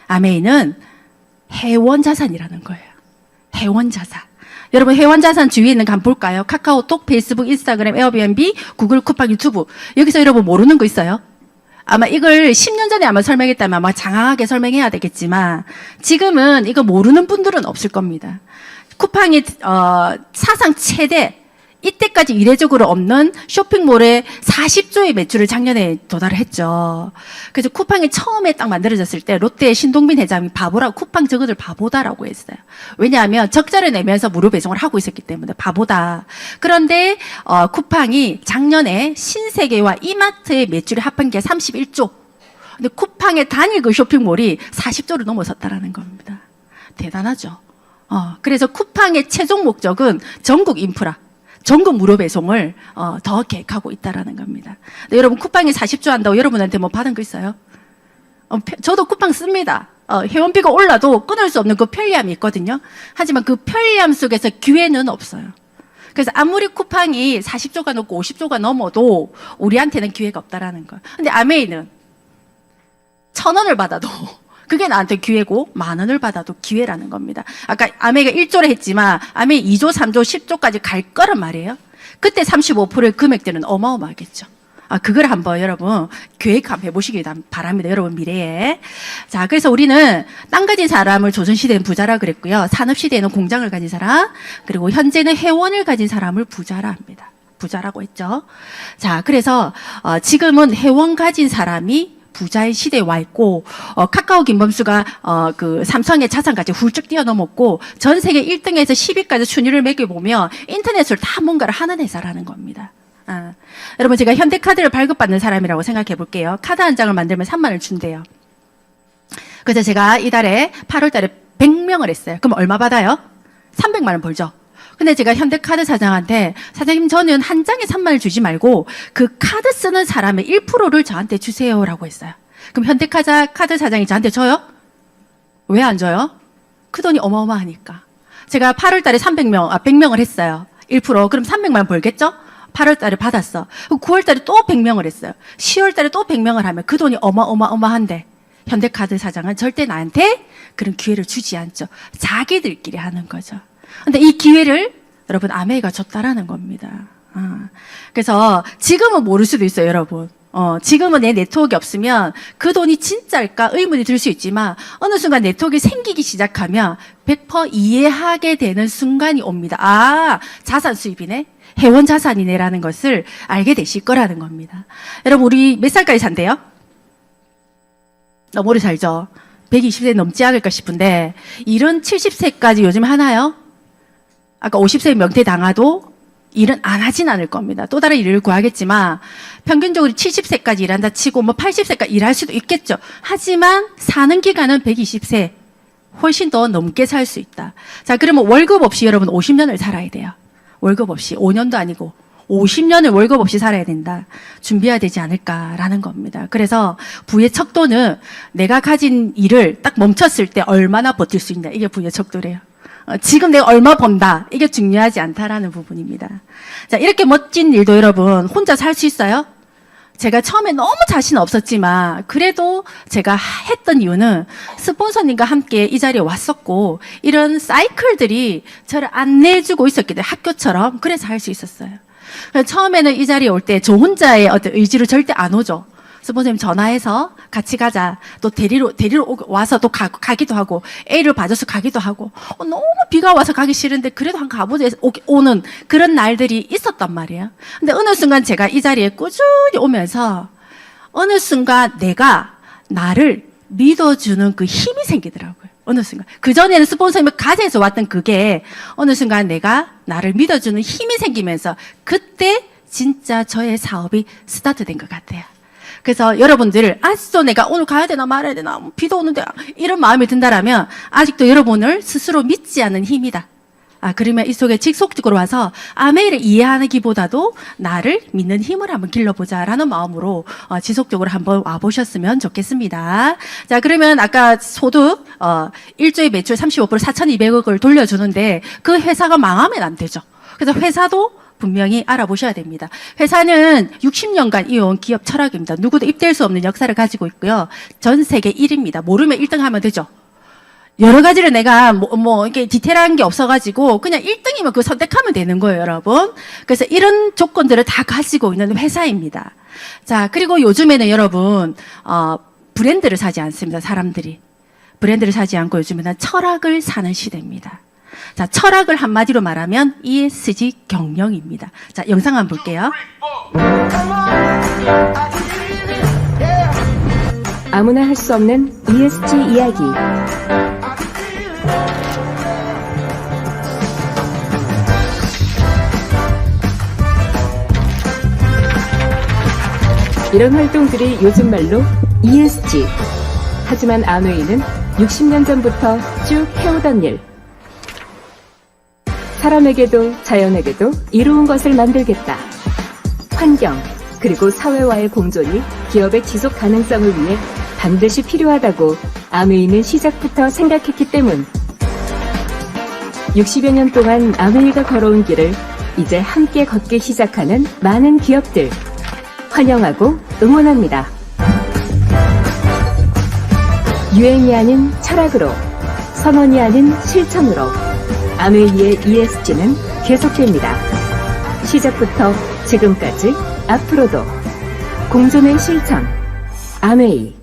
아메이는 회원 자산이라는 거예요. 회원 자산. 여러분 회원 자산 주위에 있는 거 한번 볼까요? 카카오톡, 페이스북, 인스타그램, 에어비앤비, 구글, 쿠팡, 유튜브. 여기서 여러분 모르는 거 있어요? 아마 이걸 10년 전에 아마 설명했다면 아마 장황하게 설명해야 되겠지만 지금은 이거 모르는 분들은 없을 겁니다. 쿠팡이 사상 최대 이때까지 이례적으로 없는 쇼핑몰의 40조의 매출을 작년에 도달을 했죠. 그래서 쿠팡이 처음에 딱 만들어졌을 때 롯데의 신동빈 회장이 바보라고, 쿠팡 저거들 바보다라고 했어요. 왜냐하면 적자를 내면서 무료 배송을 하고 있었기 때문에 바보다. 그런데 쿠팡이 작년에 신세계와 이마트의 매출이 합한 게 31조. 근데 쿠팡의 단일 그 쇼핑몰이 40조를 넘어섰다라는 겁니다. 대단하죠. 그래서 쿠팡의 최종 목적은 전국 인프라, 전국 무료 배송을 더 계획하고 있다라는 겁니다. 근데 여러분 쿠팡이 40조 한다고 여러분한테 뭐 받은 거 있어요? 저도 쿠팡 씁니다. 회원비가 올라도 끊을 수 없는 그 편리함이 있거든요. 하지만 그 편리함 속에서 기회는 없어요. 그래서 아무리 쿠팡이 40조가 넘고 50조가 넘어도 우리한테는 기회가 없다라는 거예요. 근데 아메이는 1,000원을 받아도 그게 나한테 기회고 10,000원을 받아도 기회라는 겁니다. 아까 아메이가 1조를 했지만 아메이 2조, 3조, 10조까지 갈 거란 말이에요. 그때 35%의 금액들은 어마어마하겠죠. 그걸 한번 여러분 계획 한번 해보시기 바랍니다. 여러분 미래에. 자, 그래서 우리는 땅 가진 사람을 조선시대는 부자라 그랬고요. 산업시대에는 공장을 가진 사람, 그리고 현재는 회원을 가진 사람을 부자라 합니다. 부자라고 했죠. 자, 그래서 지금은 회원 가진 사람이 부자의 시대에 와 있고, 카카오 김범수가 그 삼성의 자산까지 훌쩍 뛰어넘었고, 전 세계 1등에서 10위까지 순위를 매겨보면 인터넷으로 다 뭔가를 하는 회사라는 겁니다. 여러분, 제가 현대카드를 발급받는 사람이라고 생각해 볼게요. 카드 한 장을 만들면 3만 원을 준대요. 그래서 제가 이달에 8월 달에 100명을 했어요. 그럼 얼마 받아요? 300만 원 벌죠. 근데 제가 현대카드 사장한테, 사장님 저는 한 장에 3만 원을 주지 말고 그 카드 쓰는 사람의 1%를 저한테 주세요라고 했어요. 그럼 현대카드 사장이 저한테 줘요? 왜 안 줘요? 그 돈이 어마어마하니까. 제가 8월 달에 100명을 했어요. 1%. 그럼 300만 원 벌겠죠? 8월 달에 받았어. 9월 달에 또 100명을 했어요. 10월 달에 또 100명을 하면 그 돈이 어마어마한데 현대카드 사장은 절대 나한테 그런 기회를 주지 않죠. 자기들끼리 하는 거죠. 근데 이 기회를 여러분 아메이가 줬다라는 겁니다. 그래서 지금은 모를 수도 있어요, 여러분. 지금은 내 네트워크가 없으면 그 돈이 진짜일까 의문이 들 수 있지만 어느 순간 네트워크가 생기기 시작하면 100% 이해하게 되는 순간이 옵니다. 자산 수입이네. 회원 자산이네라는 것을 알게 되실 거라는 겁니다. 여러분, 우리 몇 살까지 산대요? 너무 오래 살죠? 120세 넘지 않을까 싶은데, 일은 70세까지 요즘 하나요? 아까 50세 명퇴 당하도 일은 안 하진 않을 겁니다. 또 다른 일을 구하겠지만, 평균적으로 70세까지 일한다 치고, 80세까지 일할 수도 있겠죠. 하지만, 사는 기간은 120세, 훨씬 더 넘게 살 수 있다. 자, 그러면 월급 없이 여러분 50년을 살아야 돼요. 월급 없이 5년도 아니고 50년을 월급 없이 살아야 된다. 준비해야 되지 않을까라는 겁니다. 그래서 부의 척도는 내가 가진 일을 딱 멈췄을 때 얼마나 버틸 수 있냐. 이게 부의 척도래요. 지금 내가 얼마 번다. 이게 중요하지 않다라는 부분입니다. 자, 이렇게 멋진 일도 여러분 혼자 할 수 있어요? 제가 처음에 너무 자신 없었지만 그래도 제가 했던 이유는 스폰서님과 함께 이 자리에 왔었고 이런 사이클들이 저를 안내해주고 있었기 때문에 학교처럼 그래서 할 수 있었어요. 처음에는 이 자리에 올 때 저 혼자의 어떤 의지로 절대 안 오죠. 스폰서님 전화해서 같이 가자. 또 데리러 와서 또 가기도 하고 A를 봐줘서 가기도 하고 너무 비가 와서 가기 싫은데 그래도 한 가보자 오는 그런 날들이 있었단 말이에요. 근데 어느 순간 제가 이 자리에 꾸준히 오면서 어느 순간 내가 나를 믿어주는 그 힘이 생기더라고요. 어느 순간. 그전에는 스폰서님을 가져서 왔던 그게 어느 순간 내가 나를 믿어주는 힘이 생기면서 그때 진짜 저의 사업이 스타트된 것 같아요. 그래서 여러분들 아직도 내가 오늘 가야 되나 말아야 되나 비도 오는데 이런 마음이 든다라면 아직도 여러분을 스스로 믿지 않는 힘이다. 그러면 이 속에 직속적으로 와서 아메이를 이해하기보다도 나를 믿는 힘을 한번 길러보자라는 마음으로 지속적으로 한번 와보셨으면 좋겠습니다. 자, 그러면 아까 소득 1조의 매출 35% 4,200억을 돌려주는데 그 회사가 망하면 안 되죠. 그래서 회사도 분명히 알아보셔야 됩니다. 회사는 60년간 이어온 기업 철학입니다. 누구도 입댈 수 없는 역사를 가지고 있고요. 전 세계 1위입니다. 모르면 1등 하면 되죠. 여러 가지를 내가 이렇게 디테일한 게 없어가지고 그냥 1등이면 그거 선택하면 되는 거예요, 여러분. 그래서 이런 조건들을 다 가지고 있는 회사입니다. 자, 그리고 요즘에는 여러분, 브랜드를 사지 않습니다, 사람들이. 브랜드를 사지 않고 요즘에는 철학을 사는 시대입니다. 자, 철학을 한마디로 말하면 ESG 경영입니다. 자, 영상 한번 볼게요. 아무나 할 수 없는 ESG 이야기. 이런 활동들이 요즘 말로 ESG. 하지만 아메이는 60년 전부터 쭉 해오던 일. 사람에게도 자연에게도 이로운 것을 만들겠다. 환경, 그리고 사회와의 공존이 기업의 지속 가능성을 위해 반드시 필요하다고 아메이는 시작부터 생각했기 때문. 60여 년 동안 아메이가 걸어온 길을 이제 함께 걷기 시작하는 많은 기업들. 환영하고 응원합니다. 유행이 아닌 철학으로, 선언이 아닌 실천으로 아메이의 ESG는 계속됩니다. 시작부터 지금까지 앞으로도 공존의 실천 아메이.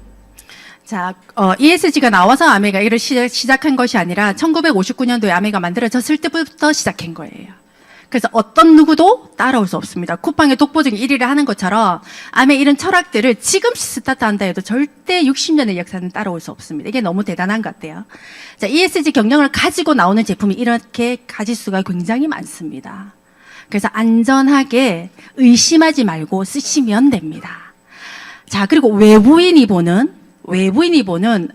자, ESG가 나와서 아메이가 이를 시작한 것이 아니라 1959년도에 아메이가 만들어졌을 때부터 시작한 거예요. 그래서 어떤 누구도 따라올 수 없습니다. 쿠팡의 독보적인 1위를 하는 것처럼 아메이 이런 철학들을 지금 스타트한다 해도 절대 60년의 역사는 따라올 수 없습니다. 이게 너무 대단한 것 같아요. 자, ESG 경영을 가지고 나오는 제품이 이렇게 가지수가 굉장히 많습니다. 그래서 안전하게 의심하지 말고 쓰시면 됩니다. 자, 그리고 외부인이 보는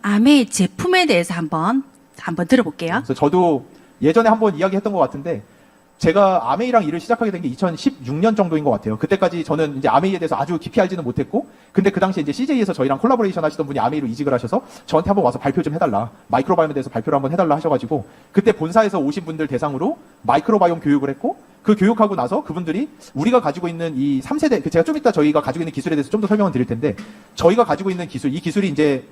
아메이 제품에 대해서 한번 들어볼게요. 그래서 저도 예전에 한번 이야기했던 것 같은데 제가 아메이랑 일을 시작하게 된 게 2016년 정도인 것 같아요. 그때까지 저는 이제 아메이에 대해서 아주 깊이 알지는 못했고, 근데 그 당시에 이제 CJ에서 저희랑 콜라보레이션 하시던 분이 아메이로 이직을 하셔서 저한테 한번 와서 발표 좀 해달라. 마이크로바이옴에 대해서 발표를 한번 해달라 하셔가지고, 그때 본사에서 오신 분들 대상으로 마이크로바이옴 교육을 했고, 그 교육하고 나서 그분들이 우리가 가지고 있는 이 3세대, 제가 좀 이따 저희가 가지고 있는 기술에 대해서 좀 더 설명을 드릴 텐데, 저희가 가지고 있는 기술, 이 기술이 이제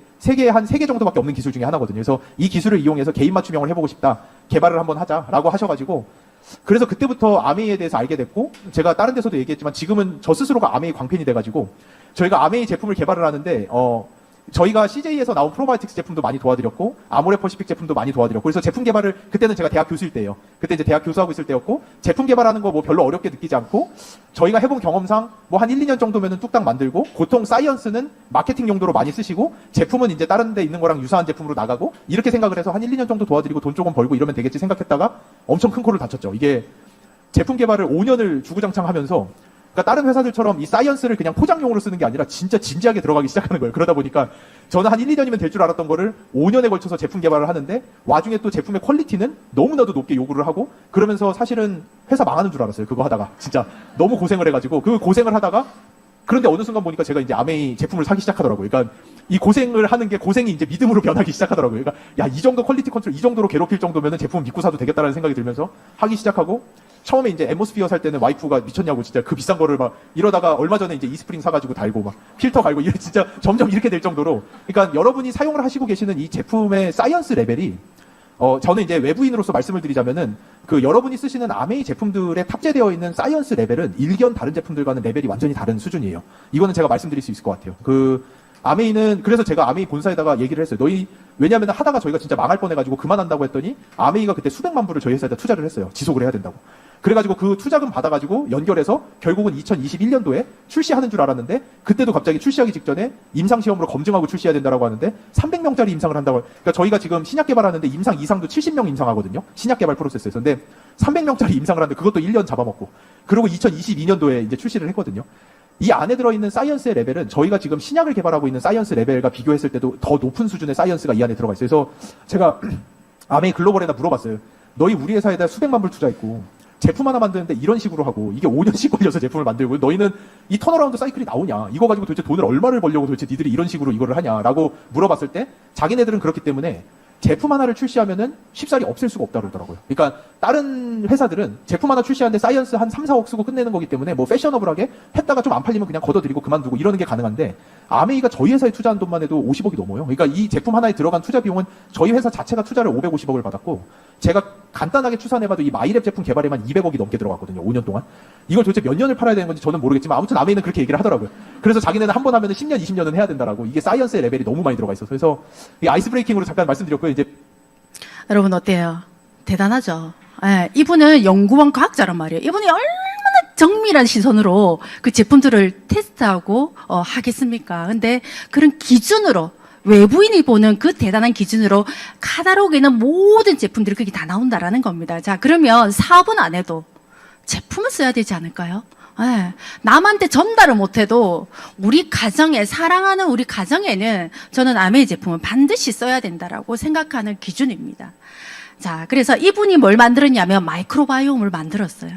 한 3개 정도밖에 없는 기술 중에 하나거든요. 그래서 이 기술을 이용해서 개인 맞춤형을 해보고 싶다. 개발을 한번 하자라고 하셔가지고, 그래서 그때부터 아메이에 대해서 알게 됐고, 제가 다른 데서도 얘기했지만 지금은 저 스스로가 아메이 광팬이 돼가지고 저희가 아메이 제품을 개발을 하는데 저희가 CJ에서 나온 프로바이오틱스 제품도 많이 도와드렸고 아모레퍼시픽 제품도 많이 도와드렸고, 그래서 제품 개발을 그때는 제가 대학 교수일 때예요. 그때 이제 대학 교수하고 있을 때였고, 제품 개발하는 거 뭐 별로 어렵게 느끼지 않고 저희가 해본 경험상 뭐 한 1, 2년 정도면은 뚝딱 만들고, 보통 사이언스는 마케팅 용도로 많이 쓰시고 제품은 이제 다른 데 있는 거랑 유사한 제품으로 나가고, 이렇게 생각을 해서 한 1, 2년 정도 도와드리고 돈 조금 벌고 이러면 되겠지 생각했다가 엄청 큰 코를 다쳤죠. 이게 제품 개발을 5년을 주구장창 하면서, 그러니까 다른 회사들처럼 이 사이언스를 그냥 포장용으로 쓰는 게 아니라 진짜 진지하게 들어가기 시작하는 거예요. 그러다 보니까 저는 한 1, 2년이면 될 줄 알았던 거를 5년에 걸쳐서 제품 개발을 하는데, 와중에 또 제품의 퀄리티는 너무나도 높게 요구를 하고, 그러면서 사실은 회사 망하는 줄 알았어요. 그거 하다가 진짜 너무 고생을 해가지고, 그 고생을 하다가 그런데 어느 순간 보니까 제가 이제 아메이 제품을 사기 시작하더라고요. 그러니까 이 고생을 하는 게 고생이 이제 믿음으로 변하기 시작하더라고요. 그러니까 야, 이 정도 퀄리티 컨트롤, 이 정도로 괴롭힐 정도면은 제품 믿고 사도 되겠다라는 생각이 들면서 하기 시작하고, 처음에 이제 앰모스피어 살 때는 와이프가 미쳤냐고 진짜 그 비싼 거를 막 이러다가 얼마 전에 이제 이스프링 사가지고 달고 막 필터 갈고 이래 진짜 점점 이렇게 될 정도로. 그러니까 여러분이 사용을 하시고 계시는 이 제품의 사이언스 레벨이 저는 이제 외부인으로서 말씀을 드리자면은 그 여러분이 쓰시는 아메이 제품들에 탑재되어 있는 사이언스 레벨은 일견 다른 제품들과는 레벨이 완전히 다른 수준이에요. 이거는 제가 말씀드릴 수 있을 것 같아요. 아메이는, 그래서 제가 아메이 본사에다가 얘기를 했어요. 왜냐하면 하다가 저희가 진짜 망할 뻔해가지고 그만한다고 했더니 아메이가 그때 수백만 불을 저희 회사에다 투자를 했어요. 지속을 해야 된다고. 그래가지고 그 투자금 받아가지고 연결해서 결국은 2021년도에 출시하는 줄 알았는데, 그때도 갑자기 출시하기 직전에 임상시험으로 검증하고 출시해야 된다라고 하는데 300명짜리 임상을 한다고. 그러니까 저희가 지금 신약 개발하는데 임상 이상도 70명 임상하거든요. 신약 개발 프로세스에서. 근데 300명짜리 임상을 하는데 그것도 1년 잡아먹고, 그리고 2022년도에 이제 출시를 했거든요. 이 안에 들어있는 사이언스의 레벨은 저희가 지금 신약을 개발하고 있는 사이언스 레벨과 비교했을 때도 더 높은 수준의 사이언스가 이 안에 들어가 있어요. 그래서 제가 아메이 글로벌에다 물어봤어요. 너희 우리 회사에다 수백만 불 투자했고 제품 하나 만드는데 이런 식으로 하고 이게 5년씩 걸려서 제품을 만들고, 너희는 이 턴어라운드 사이클이 나오냐, 이거 가지고 도대체 돈을 얼마를 벌려고 도대체 니들이 이런 식으로 이거를 하냐라고 물어봤을 때, 자기네들은 그렇기 때문에 제품 하나를 출시하면은 쉽사리 없앨 수가 없다 그러더라고요. 그러니까 다른 회사들은 제품 하나 출시하는데 사이언스 한 3, 4억 쓰고 끝내는 거기 때문에 뭐 패셔너블하게 했다가 좀 안 팔리면 그냥 걷어들이고 그만두고 이러는 게 가능한데, 아메이가 저희 회사에 투자한 돈만 해도 50억이 넘어요. 그러니까 이 제품 하나에 들어간 투자 비용은 저희 회사 자체가 투자를 550억을 받았고, 제가 간단하게 추산해봐도 이 마이랩 제품 개발에만 200억이 넘게 들어갔거든요. 5년 동안. 이걸 도대체 몇 년을 팔아야 되는 건지 저는 모르겠지만 아무튼 아메이는 그렇게 얘기를 하더라고요. 그래서 자기네는 한 번 하면 10년, 20년은 해야 된다라고. 이게 사이언스의 레벨이 너무 많이 들어가 있어서. 그래서 이 아이스 브레이킹으로 잠깐 말씀드렸고요. 이제 여러분 어때요? 대단하죠. 예, 이분은 연구원 과학자란 말이에요. 이분이 얼마나 정밀한 시선으로 그 제품들을 테스트하고 하겠습니까? 근데 그런 기준으로 외부인이 보는 그 대단한 기준으로 카탈로그에 있는 모든 제품들이 거기 다 나온다라는 겁니다. 자, 그러면 사업은 안 해도 제품을 써야 되지 않을까요? 예, 남한테 전달을 못해도 우리 가정에, 사랑하는 우리 가정에는 저는 아메이 제품은 반드시 써야 된다라고 생각하는 기준입니다. 자, 그래서 이분이 뭘 만들었냐면 마이크로바이옴을 만들었어요.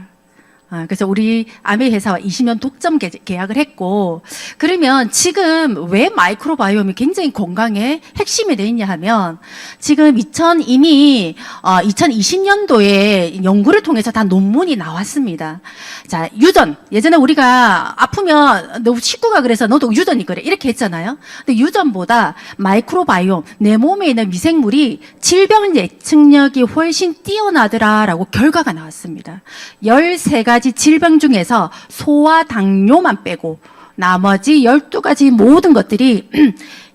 그래서 우리 아메이 회사와 20년 독점 계약을 했고, 그러면 지금 왜 마이크로바이옴이 굉장히 건강에 핵심이 돼 있냐 하면, 지금 이미 2020년도에 연구를 통해서 다 논문이 나왔습니다. 자, 유전. 예전에 우리가 아프면 너 식구가 그래서 너도 유전이 그래. 이렇게 했잖아요. 근데 유전보다 마이크로바이옴, 내 몸에 있는 미생물이 질병 예측력이 훨씬 뛰어나더라라고 결과가 나왔습니다. 13가지 질병 중에서 소와 당뇨만 빼고 나머지 12가지 모든 것들이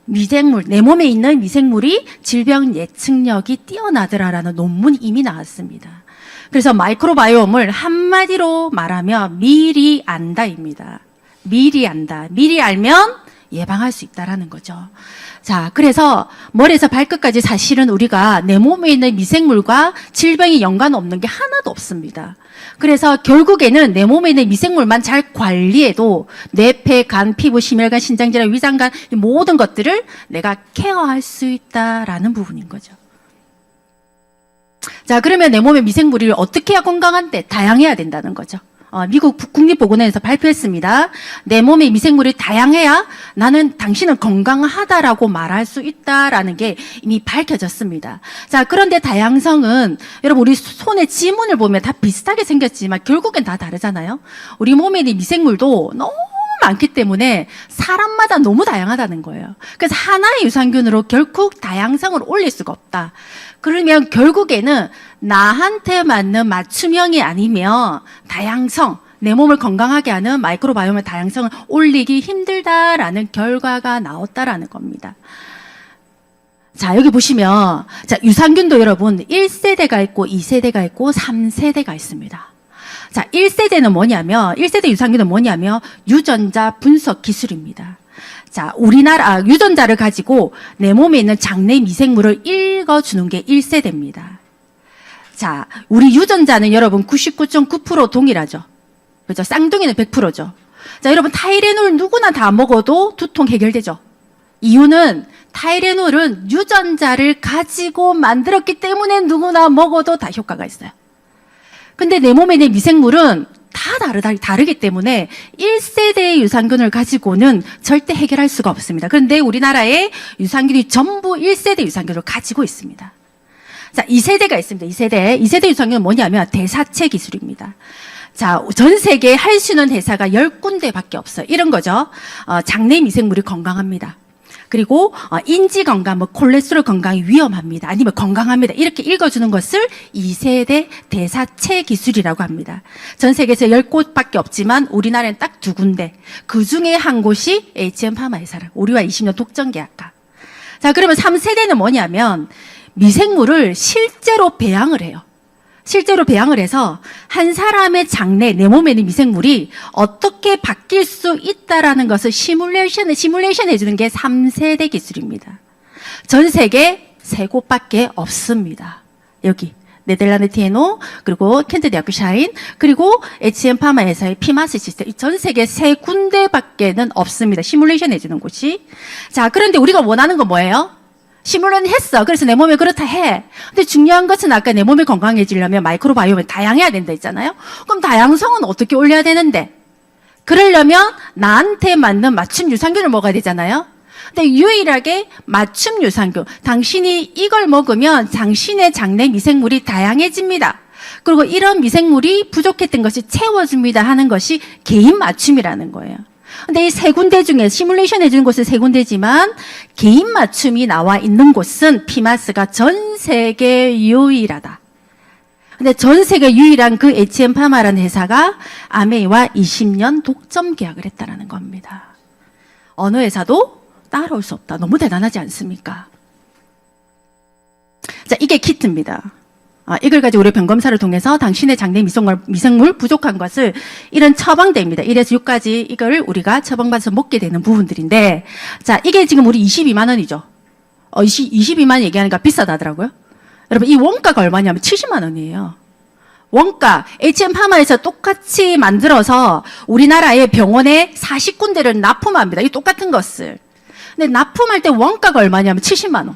미생물, 내 몸에 있는 미생물이 질병 예측력이 뛰어나더라라는 논문이 이미 나왔습니다. 그래서 마이크로바이옴을 한마디로 말하면 미리 안다입니다. 미리 안다. 미리 알면 예방할 수 있다라는 거죠. 자, 그래서 머리에서 발끝까지 사실은 우리가 내 몸에 있는 미생물과 질병이 연관 없는 게 하나도 없습니다. 그래서 결국에는 내 몸에 있는 미생물만 잘 관리해도 뇌폐, 간, 피부, 심혈관, 신장질환, 위장관 이 모든 것들을 내가 케어할 수 있다라는 부분인 거죠. 자, 그러면 내 몸의 미생물이 어떻게 해야 건강한데? 다양해야 된다는 거죠. 미국 국립보건원에서 발표했습니다. 내 몸의 미생물이 다양해야 당신은 건강하다라고 말할 수 있다라는 게 이미 밝혀졌습니다. 자, 그런데 다양성은 여러분 우리 손의 지문을 보면 다 비슷하게 생겼지만 결국엔 다 다르잖아요. 우리 몸에 있는 미생물도 너무 많기 때문에 사람마다 너무 다양하다는 거예요. 그래서 하나의 유산균으로 결국 다양성을 올릴 수가 없다. 그러면 결국에는 나한테 맞는 맞춤형이 아니면 다양성, 내 몸을 건강하게 하는 마이크로바이옴의 다양성을 올리기 힘들다라는 결과가 나왔다라는 겁니다. 자, 여기 보시면 자, 유산균도 여러분 1세대가 있고 2세대가 있고 3세대가 있습니다. 자, 1세대는 뭐냐면 1세대 유산균은 뭐냐면 유전자 분석 기술입니다. 자, 우리나라 유전자를 가지고 내 몸에 있는 장내 미생물을 읽어주는 게 1세대입니다. 자, 우리 유전자는 여러분 99.9% 동일하죠. 그죠? 쌍둥이는 100%죠. 자, 여러분 타이레놀 누구나 다 먹어도 두통 해결되죠. 이유는 타이레놀은 유전자를 가지고 만들었기 때문에 누구나 먹어도 다 효과가 있어요. 근데 내 몸에 있는 미생물은 다 다르기 때문에 1세대의 유산균을 가지고는 절대 해결할 수가 없습니다. 그런데 우리나라에 유산균이 전부 1세대 유산균을 가지고 있습니다. 자, 2세대가 있습니다. 2세대 유산균은 뭐냐면 대사체 기술입니다. 자, 전 세계에 할 수 있는 대사가 10군데밖에 없어요. 이런 거죠. 장내 미생물이 건강합니다. 그리고 인지 건강, 콜레스테롤 건강이 위험합니다. 아니면 건강합니다. 이렇게 읽어주는 것을 2세대 대사체 기술이라고 합니다. 전 세계에서 10곳밖에 없지만 우리나라는 딱 2군데. 그 중에 한 곳이 H&M 회사라. 우리와 20년 독점 계약가. 자, 그러면 3세대는 뭐냐면 미생물을 실제로 배양을 해요. 실제로 배양을 해서 한 사람의 장내, 내 몸에 있는 미생물이 어떻게 바뀔 수 있다라는 것을 시뮬레이션 해주는 게 3세대 기술입니다. 전 세계 3곳밖에 없습니다. 여기 네덜란드 TNO, 그리고 켄트 대학교 샤인, 그리고 H&M 회사의 피마스 시스템. 전 세계 3군데밖에는 없습니다. 시뮬레이션 해주는 곳이. 자, 그런데 우리가 원하는 건 뭐예요? 시뮬레이션 했어. 그래서 내 몸에 그렇다 해. 근데 중요한 것은 아까 내 몸이 건강해지려면 마이크로바이옴이 다양해야 된다 했잖아요. 그럼 다양성은 어떻게 올려야 되는데? 그러려면 나한테 맞는 맞춤 유산균을 먹어야 되잖아요. 근데 유일하게 맞춤 유산균, 당신이 이걸 먹으면 당신의 장내 미생물이 다양해집니다. 그리고 이런 미생물이 부족했던 것이 채워줍니다 하는 것이 개인 맞춤이라는 거예요. 근데 이 3군데 중에 시뮬레이션 해주는 곳은 3군데지만 개인 맞춤이 나와 있는 곳은 피마스가 전 세계 유일하다. 근데 전 세계 유일한 그 H&M 파마라는 회사가 아메이와 20년 독점 계약을 했다라는 겁니다. 어느 회사도 따라올 수 없다. 너무 대단하지 않습니까? 자, 이게 키트입니다. 이걸 가지고 우리 병검사를 통해서 당신의 장내 미생물 부족한 것을 이런 처방대입니다. 1에서 6까지 이걸 우리가 처방받아서 먹게 되는 부분들인데, 자, 이게 지금 우리 22만 원이죠. 22만 원 얘기하니까 비싸다더라고요. 여러분, 이 원가가 얼마냐면 70만 원이에요. 원가, HM파마에서 똑같이 만들어서 우리나라의 병원에 40군데를 납품합니다. 이 똑같은 것을. 근데 납품할 때 원가가 얼마냐면 70만 원.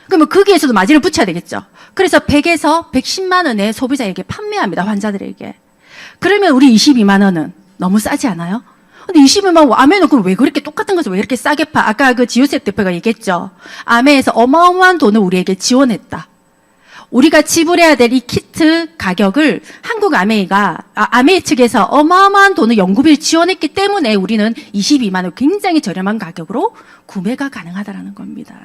그러면 거기에서도 마진을 붙여야 되겠죠. 그래서 100에서 110만 원에 소비자에게 판매합니다. 환자들에게. 그러면 우리 22만 원은 너무 싸지 않아요? 근데 22만 원, 아메는 그럼 왜 그렇게 똑같은 것을 왜 이렇게 싸게 파? 아까 그 지우셉 대표가 얘기했죠. 아메에서 어마어마한 돈을 우리에게 지원했다. 우리가 지불해야 될 이 키트 가격을 한국 아메이 측에서 어마어마한 돈을 연구비를 지원했기 때문에 우리는 22만 원 굉장히 저렴한 가격으로 구매가 가능하다는 겁니다.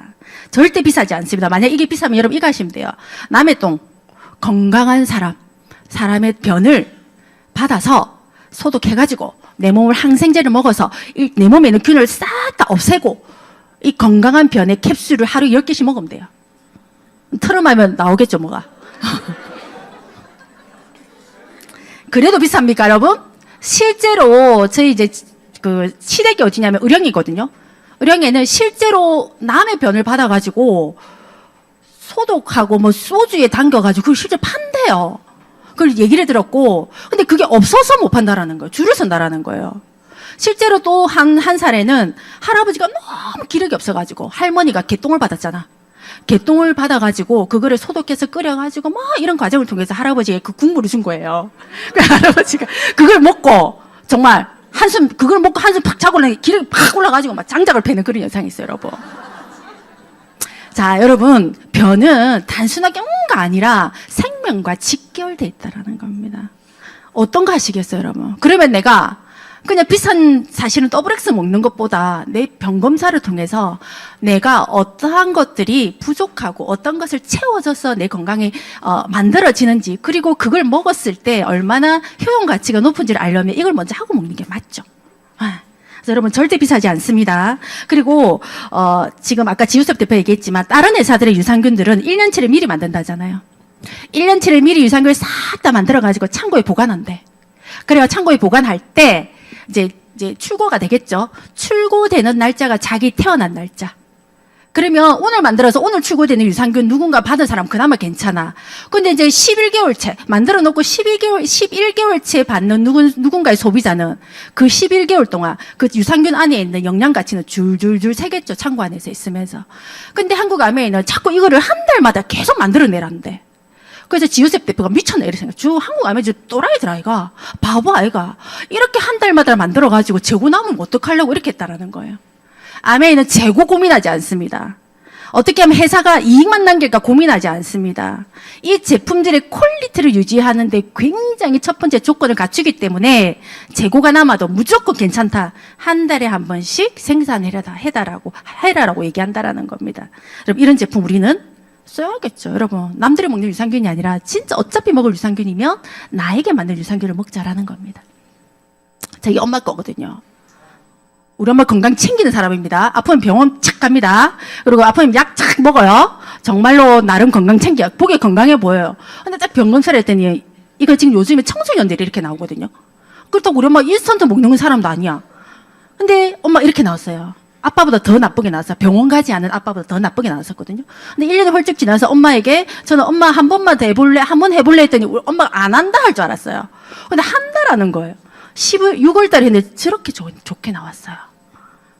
절대 비싸지 않습니다. 만약 이게 비싸면 여러분 이거 하시면 돼요. 남해동 건강한 사람의 변을 받아서 소독해가지고 내 몸을 항생제를 먹어서 내 몸에 있는 균을 싹 다 없애고 이 건강한 변의 캡슐을 하루 10개씩 먹으면 돼요. 트름하면 나오겠죠, 뭐가. 그래도 비쌉니까, 여러분? 실제로 저희 이제 그 시댁이 어디냐면 의령이거든요. 의령에는 실제로 남의 변을 받아가지고 소독하고 뭐 소주에 담겨가지고 그걸 실제 판대요. 그걸 얘기를 들었고, 근데 그게 없어서 못 판다라는 거예요. 줄을 선다라는 거예요. 실제로 또 한 사례는 할아버지가 너무 기력이 없어가지고 할머니가 개똥을 받았잖아. 개똥을 받아가지고 그거를 소독해서 끓여가지고 막 이런 과정을 통해서 할아버지에게 그 국물을 준 거예요. 그 할아버지가 그걸 먹고 정말 그걸 먹고 한숨 팍 자고 기력이 팍 올라가지고 막 장작을 패는 그런 현상이 있어요, 여러분. 자, 여러분, 변은 단순하게 뭔가 아니라 생명과 직결돼 있다라는 겁니다. 어떤 거 하시겠어요, 여러분? 그러면 내가 그냥 비싼 사실은 더블엑스 먹는 것보다 내 병검사를 통해서 내가 어떠한 것들이 부족하고 어떤 것을 채워줘서 내 건강이 만들어지는지, 그리고 그걸 먹었을 때 얼마나 효용 가치가 높은지를 알려면 이걸 먼저 하고 먹는 게 맞죠. 그래서 여러분 절대 비싸지 않습니다. 그리고 지금 아까 지우섭 대표 얘기했지만 다른 회사들의 유산균들은 1년치를 미리 만든다잖아요. 1년치를 미리 유산균을 싹 다 만들어가지고 창고에 보관한대. 그래야 창고에 보관할 때 이제 출고가 되겠죠. 출고되는 날짜가 자기 태어난 날짜. 그러면 오늘 만들어서 오늘 출고되는 유산균 누군가 받은 사람 그나마 괜찮아. 근데 이제 11개월째 만들어 놓고 11개월째 받는 누군가의 소비자는 그 11개월 동안 그 유산균 안에 있는 영양 가치는 줄줄줄 새겠죠. 창고 안에서 있으면서. 근데 한국 아메이는 자꾸 이거를 한 달마다 계속 만들어내란대. 그래서 지우셉 대표가 미쳤네 이렇게 생각. 한국 아메 또라이들 아이가 바보 아이가 이렇게 한 달마다 만들어가지고 재고 남으면 어떡하려고 이렇게 했다라는 거예요. 아메이는 재고 고민하지 않습니다. 어떻게 하면 회사가 이익만 남길까 고민하지 않습니다. 이 제품들의 퀄리티를 유지하는데 굉장히 첫 번째 조건을 갖추기 때문에 재고가 남아도 무조건 괜찮다. 한 달에 한 번씩 해라라고 얘기한다라는 겁니다. 여러분 이런 제품 우리는 써야겠죠. 여러분 남들이 먹는 유산균이 아니라 진짜 어차피 먹을 유산균이면 나에게 맞는 유산균을 먹자라는 겁니다. 저희 엄마 거거든요. 우리 엄마 건강 챙기는 사람입니다. 아프면 병원 착 갑니다. 그리고 아프면 약 착 먹어요. 정말로 나름 건강 챙겨. 보기에 건강해 보여요. 근데 딱 병검사를 했더니 이거 지금 요즘에 청소년들이 이렇게 나오거든요. 그렇다고 우리 엄마 인스턴트 먹는 사람도 아니야. 근데 엄마 이렇게 나왔어요. 아빠보다 더 나쁘게 나왔어요. 병원 가지 않은 아빠보다 더 나쁘게 나왔었거든요. 근데 1년이 훌쩍 지나서 엄마에게 저는 엄마 한 번만 더 해볼래? 한 번 해볼래? 했더니 우리 엄마가 안 한다 할 줄 알았어요. 근데 한다라는 거예요. 6월 달에 했는데 저렇게 좋게 나왔어요.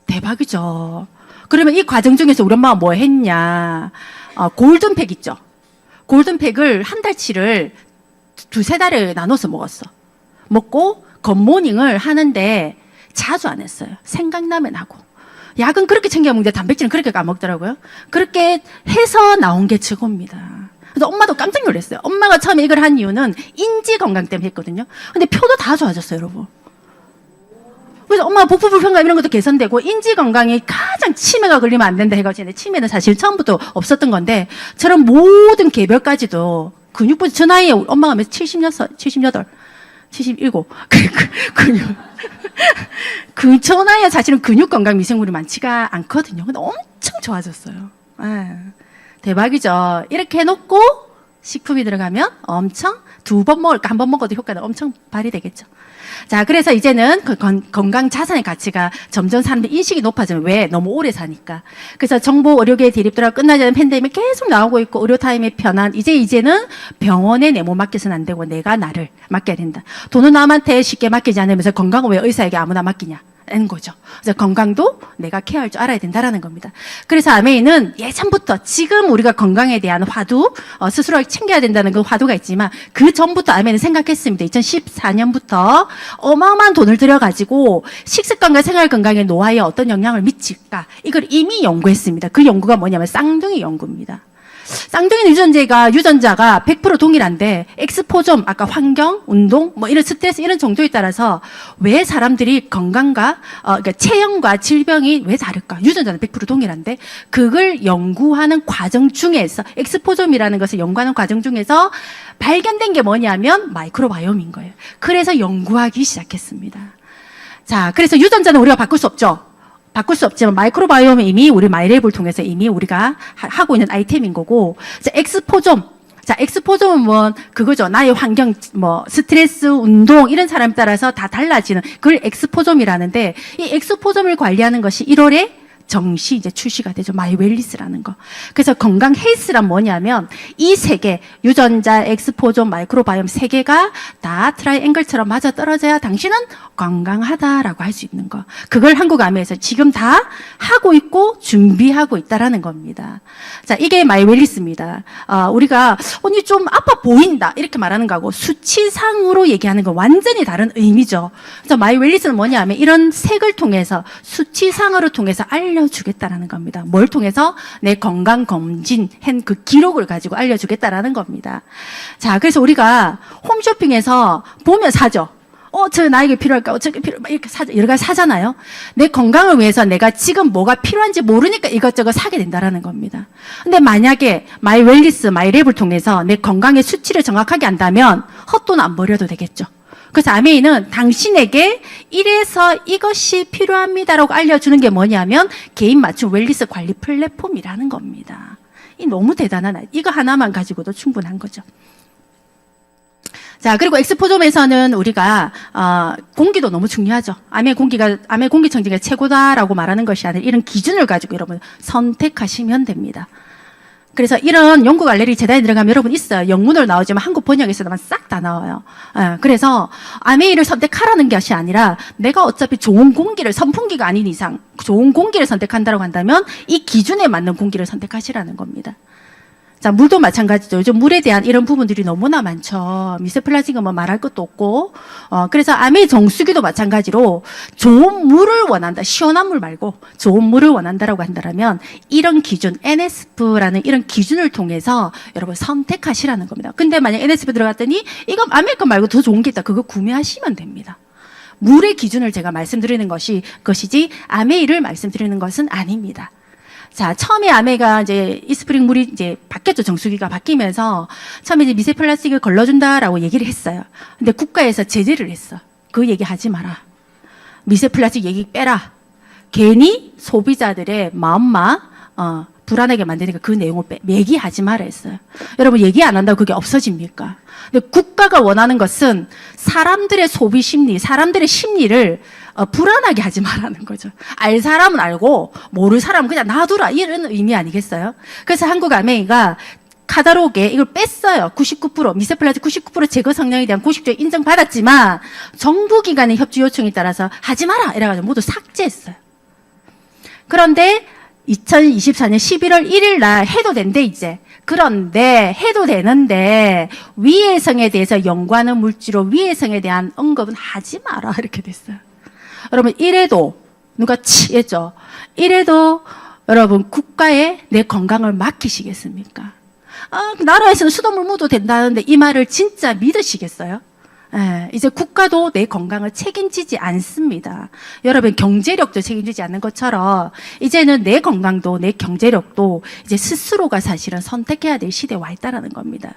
대박이죠. 그러면 이 과정 중에서 우리 엄마가 뭐 했냐. 골든팩 있죠. 골든팩을 한 달치를 2-3달에 나눠서 먹었어. 먹고 굿모닝을 하는데 자주 안 했어요. 생각나면 하고. 약은 그렇게 챙겨 먹는데 단백질은 그렇게 안 먹더라고요. 그렇게 해서 나온 게 최고입니다. 그래서 엄마도 깜짝 놀랐어요. 엄마가 처음에 이걸 한 이유는 인지 건강 때문에 했거든요. 근데 표도 다 좋아졌어요, 여러분. 그래서 엄마가 복부 불편감 이런 것도 개선되고 인지 건강이 가장 치매가 걸리면 안 된다 해가지고 치매는 사실 처음부터 없었던 건데 저런 모든 개별까지도 근육부터 저 나이에 엄마가 몇 76, 77 저 나이에 사실은 근육 건강 미생물이 많지가 않거든요. 근데 엄청 좋아졌어요. 대박이죠. 이렇게 해놓고 식품이 들어가면 엄청 2번 먹을까 1번 먹어도 효과는 엄청 발휘되겠죠. 자, 그래서 이제는 그 건강 자산의 가치가 점점 사람들 인식이 높아지면 왜? 너무 오래 사니까. 그래서 정보 의료계 대립도가 끝나지 않은 팬데믹 계속 나오고 있고 의료 타임의 편한 이제는 병원에 내 몸 맡겨서는 안 되고 내가 나를 맡겨야 된다. 돈은 남한테 쉽게 맡기지 않으면서 건강은 왜 의사에게 아무나 맡기냐? 는 거죠. 그래서 건강도 내가 케어할 줄 알아야 된다라는 겁니다. 그래서 아메이는 예전부터 지금 우리가 건강에 대한 화두, 스스로 챙겨야 된다는 그 화두가 있지만 그 전부터 아메이는 생각했습니다. 2014년부터 어마어마한 돈을 들여가지고 식습관과 생활 건강의 노화에 어떤 영향을 미칠까 이걸 이미 연구했습니다. 그 연구가 뭐냐면 쌍둥이 연구입니다. 쌍둥이 유전자가 100% 동일한데 엑스포점, 아까 환경, 운동, 뭐 이런 스트레스 이런 정도에 따라서 왜 사람들이 건강과 그러니까 체형과 질병이 왜 다를까? 유전자는 100% 동일한데 그걸 연구하는 과정 중에서 엑스포점이라는 것을 연구하는 과정 중에서 발견된 게 뭐냐면 마이크로바이옴인 거예요. 그래서 연구하기 시작했습니다. 자, 그래서 유전자는 우리가 바꿀 수 없죠. 바꿀 수 없지만 마이크로바이옴은 이미 우리 마이랩을 통해서 이미 우리가 하고 있는 아이템인 거고, 자, 엑스포점. 자, 엑스포점은 뭐 그거죠. 나의 환경, 뭐 스트레스, 운동 이런 사람에 따라서 다 달라지는 그걸 엑스포점이라는데 이 엑스포점을 관리하는 것이 1월에 정시 이제 출시가 되죠. 마이웰리스라는 거. 그래서 건강 헬스란 뭐냐면 이 세 개, 유전자, 엑스포점, 마이크로바이옴 세 개가 다 트라이앵글처럼 맞아 떨어져야 당신은 건강하다라고 할 수 있는 거. 그걸 한국암에서 지금 다 하고 있고 준비하고 있다라는 겁니다. 자, 이게 마이웰리스입니다. 우리가 언니 좀 아파 보인다 이렇게 말하는 거하고 수치상으로 얘기하는 건 완전히 다른 의미죠. 그래서 마이웰리스는 뭐냐면 이런 색을 통해서 수치상으로 통해서 알려주겠다라는 겁니다. 뭘 통해서? 내 건강 검진 한 그 기록을 가지고 알려주겠다라는 겁니다. 자, 그래서 우리가 홈쇼핑에서 보면 사죠. 저 나에게 필요할까? 저게 이렇게 여러 가지 사잖아요. 내 건강을 위해서 내가 지금 뭐가 필요한지 모르니까 이것저것 사게 된다라는 겁니다. 근데 만약에 마이웰리스, 마이랩을 통해서 내 건강의 수치를 정확하게 안다면 헛돈 안 버려도 되겠죠. 그래서 아메이는 당신에게 이래서 이것이 필요합니다라고 알려주는 게 뭐냐면 개인 맞춤 웰리스 관리 플랫폼이라는 겁니다. 이 너무 대단한 이거 하나만 가지고도 충분한 거죠. 자, 그리고 엑스포점에서는 우리가 공기도 너무 중요하죠. 암의 공기청정기가 최고다라고 말하는 것이 아니라 이런 기준을 가지고 여러분 선택하시면 됩니다. 그래서 이런 연구 갈래리 재단에 들어가면 여러분 있어요. 영문으로 나오지만 한국 번역에서만 싹 다 나와요. 그래서 아메이를 선택하라는 것이 아니라 내가 어차피 좋은 공기를 선풍기가 아닌 이상 좋은 공기를 선택한다고 한다면 이 기준에 맞는 공기를 선택하시라는 겁니다. 자, 물도 마찬가지죠. 요즘 물에 대한 이런 부분들이 너무나 많죠. 미세 플라스틱은 뭐 말할 것도 없고, 그래서 아메이 정수기도 마찬가지로 좋은 물을 원한다. 시원한 물 말고 좋은 물을 원한다라고 한다면 이런 기준, NSF라는 이런 기준을 통해서 여러분 선택하시라는 겁니다. 근데 만약 NSF 들어갔더니 이거 아메이 거 말고 더 좋은 게 있다. 그거 구매하시면 됩니다. 물의 기준을 제가 말씀드리는 것이지 아메이를 말씀드리는 것은 아닙니다. 자, 처음에 아메가 이제 이스프링 물이 이제 바뀌었죠. 정수기가 바뀌면서 처음에 이제 미세 플라스틱을 걸러준다라고 얘기를 했어요. 근데 국가에서 제재를 했어. 그 얘기 하지 마라. 미세 플라스틱 얘기 빼라. 괜히 소비자들의 마음만 불안하게 만드니까 그 내용을 얘기하지 마라 했어요. 여러분 얘기 안 한다고 그게 없어집니까? 근데 국가가 원하는 것은 사람들의 소비 심리, 사람들의 심리를 불안하게 하지 말라는 거죠. 알 사람은 알고 모를 사람은 그냥 놔두라 이런 의미 아니겠어요? 그래서 한국 아메이가 카다로그에 이걸 뺐어요. 99% 미세 플라스틱 99% 제거 성능에 대한 공식적인 인정받았지만 정부기관의 협조 요청에 따라서 하지 마라 이래가지고 모두 삭제했어요. 그런데 2024년 11월 1일 날 해도 된대 이제. 그런데 해도 되는데 위해성에 대해서 연구하는 물질로 위해성에 대한 언급은 하지 마라 이렇게 됐어요. 여러분 이래도 누가 치했죠. 이래도 여러분 국가에 내 건강을 맡기시겠습니까? 나라에서는 수돗물 묻어도 된다는데 이 말을 진짜 믿으시겠어요? 이제 국가도 내 건강을 책임지지 않습니다. 여러분 경제력도 책임지지 않는 것처럼 이제는 내 건강도 내 경제력도 이제 스스로가 사실은 선택해야 될 시대에 와 있다는 겁니다.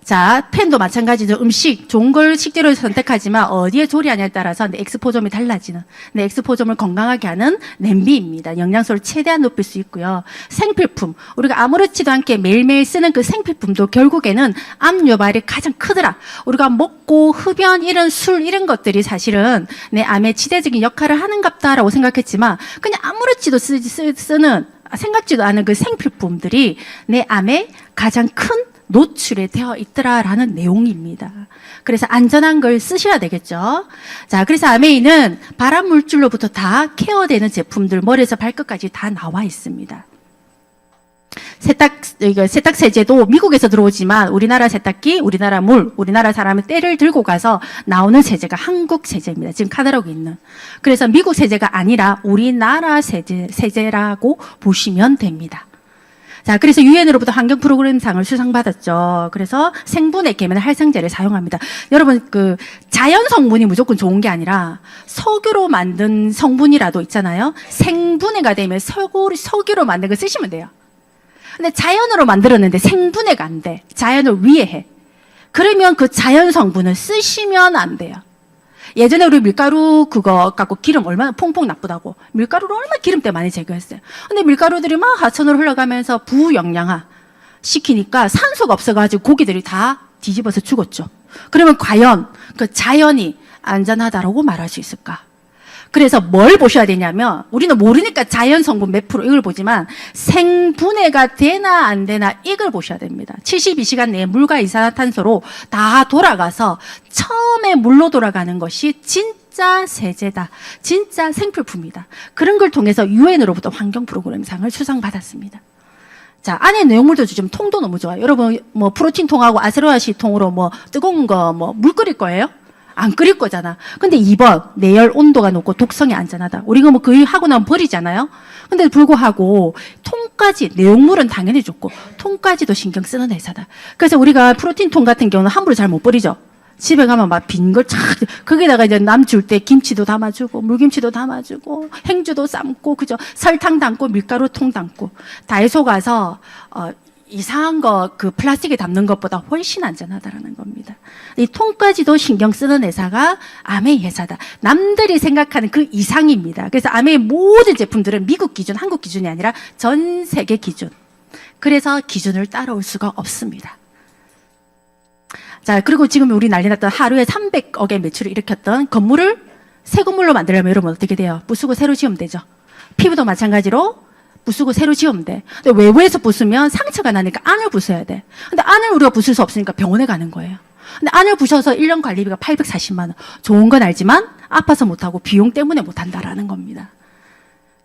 자, 팬도 마찬가지죠. 음식, 좋은 걸 식재료를 선택하지만 어디에 조리하냐에 따라서 내 엑스포점이 달라지는, 내 엑스포점을 건강하게 하는 냄비입니다. 영양소를 최대한 높일 수 있고요. 생필품, 우리가 아무렇지도 않게 매일매일 쓰는 그 생필품도 결국에는 암 유발이 가장 크더라. 우리가 먹고 흡연, 이런 술, 이런 것들이 사실은 내 암에 지대적인 역할을 하는갑다라고 생각했지만 그냥 아무렇지도 쓰는, 생각지도 않은 그 생필품들이 내 암에 가장 큰 노출이 되어 있더라라는 내용입니다. 그래서 안전한 걸 쓰셔야 되겠죠. 자, 그래서 아메이는 발암 물질로부터 다 케어되는 제품들, 머리에서 발끝까지 다 나와 있습니다. 세탁 세제도 미국에서 들어오지만 우리나라 세탁기, 우리나라 물, 우리나라 사람의 때를 들고 가서 나오는 세제가 한국 세제입니다. 지금 카talog에 있는. 그래서 미국 세제가 아니라 우리나라 세제라고 보시면 됩니다. 자, 그래서 유엔으로부터 환경 프로그램상을 수상받았죠. 그래서 생분해 계면 활성제를 사용합니다. 여러분, 그 자연 성분이 무조건 좋은 게 아니라 석유로 만든 성분이라도 있잖아요. 생분해가 되면 석유로 만든 거 쓰시면 돼요. 근데 자연으로 만들었는데 생분해가 안 돼. 자연을 위해해. 그러면 그 자연 성분을 쓰시면 안 돼요. 예전에 우리 밀가루 그거 갖고 기름 얼마나 퐁퐁 나쁘다고. 밀가루를 얼마나 기름 때문에 많이 제거했어요. 근데 밀가루들이 막 하천으로 흘러가면서 부영양화 시키니까 산소가 없어가지고 고기들이 다 뒤집어서 죽었죠. 그러면 과연 그 자연이 안전하다라고 말할 수 있을까? 그래서 뭘 보셔야 되냐면, 우리는 모르니까 자연 성분 몇 프로 이걸 보지만 생분해가 되나 안 되나 이걸 보셔야 됩니다. 72시간 내에 물과 이산화탄소로 다 돌아가서 처음에 물로 돌아가는 것이 진짜 세제다. 진짜 생필품이다. 그런 걸 통해서 유엔으로부터 환경 프로그램상을 수상받았습니다. 자, 안에 내용물도 좀 통도 너무 좋아요. 여러분, 뭐 프로틴 통하고 아세로아시 통으로 뭐 뜨거운 거 뭐 물 끓일 거예요? 안 끓일 거잖아. 근데 2번, 내열 온도가 높고 독성이 안전하다. 우리가 뭐 거의 하고 나면 버리잖아요. 근데 불구하고 통까지, 내용물은 당연히 좋고 통까지도 신경 쓰는 회사다. 그래서 우리가 프로틴 통 같은 경우는 함부로 잘 못 버리죠. 집에 가면 막 빈 걸 쫙, 거기다가 이제 남 줄 때 김치도 담아주고, 물김치도 담아주고, 행주도 삶고, 그죠? 설탕 담고, 밀가루 통 담고. 다이소 가서, 이상한 거, 그 플라스틱에 담는 것보다 훨씬 안전하다라는 겁니다. 이 통까지도 신경 쓰는 회사가 아메이 회사다. 남들이 생각하는 그 이상입니다. 그래서 아메이 모든 제품들은 미국 기준, 한국 기준이 아니라 전 세계 기준. 그래서 기준을 따라올 수가 없습니다. 자, 그리고 지금 우리 난리 났던 하루에 300억의 매출을 일으켰던 건물을 새 건물로 만들려면 여러분 어떻게 돼요? 부수고 새로 지으면 되죠. 피부도 마찬가지로 부수고 새로 지으면 돼. 근데 외부에서 부수면 상처가 나니까 안을 부숴야 돼. 근데 안을 우리가 부술 수 없으니까 병원에 가는 거예요. 근데 안을 부셔서 1년 관리비가 840만 원. 좋은 건 알지만 아파서 못하고 비용 때문에 못한다라는 겁니다.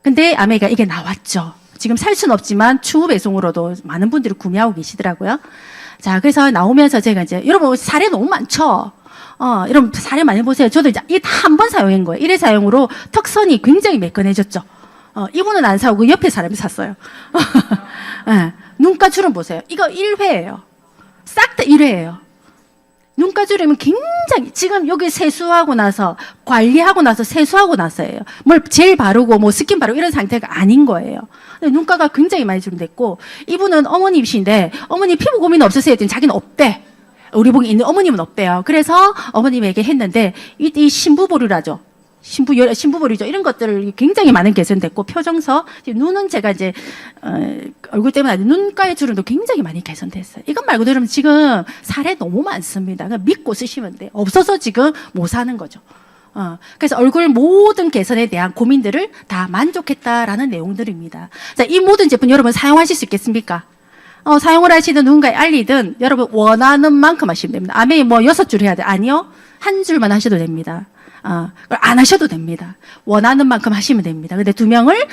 근데 아메이가 이게 나왔죠. 지금 살 수는 없지만 추후 배송으로도 많은 분들이 구매하고 계시더라고요. 자, 그래서 나오면서 제가 이제, 여러분 사례 너무 많죠? 여러분 사례 많이 보세요. 저도 이제 이 한 번 사용한 거예요. 1회 사용으로 턱선이 굉장히 매끈해졌죠. 이분은 안 사고 그 옆에 사람이 샀어요. 네, 눈가주름 보세요. 이거 1회예요. 싹 다 1회예요. 눈가주름은 굉장히, 지금 여기 세수하고 나서, 관리하고 나서, 세수하고 나서예요. 뭘 젤 바르고, 뭐 스킨 바르고 이런 상태가 아닌 거예요. 근데 눈가가 굉장히 많이 주름됐고, 이분은 어머님이신데, 어머니 피부 고민 없으세요? 했더니 자기는 없대. 우리 보기 있는 어머님은 없대요. 그래서 어머님에게 했는데, 이 신부보류라죠. 신부보리죠. 이런 것들을 굉장히 많은 개선됐고, 표정서, 눈은 제가 이제, 얼굴 때문에 아니라 눈가의 주름도 굉장히 많이 개선됐어요. 이것 말고도 여러분 지금 사례 너무 많습니다. 그러니까 믿고 쓰시면 돼요. 없어서 지금 못 사는 거죠. 그래서 얼굴 모든 개선에 대한 고민들을 다 만족했다라는 내용들입니다. 자, 이 모든 제품 여러분 사용하실 수 있겠습니까? 사용을 하시든 누군가에 알리든 여러분 원하는 만큼 하시면 됩니다. 아메이 뭐 6줄 해야 돼? 아니요. 한 줄만 하셔도 됩니다. 안 하셔도 됩니다. 원하는 만큼 하시면 됩니다. 근데 2명을,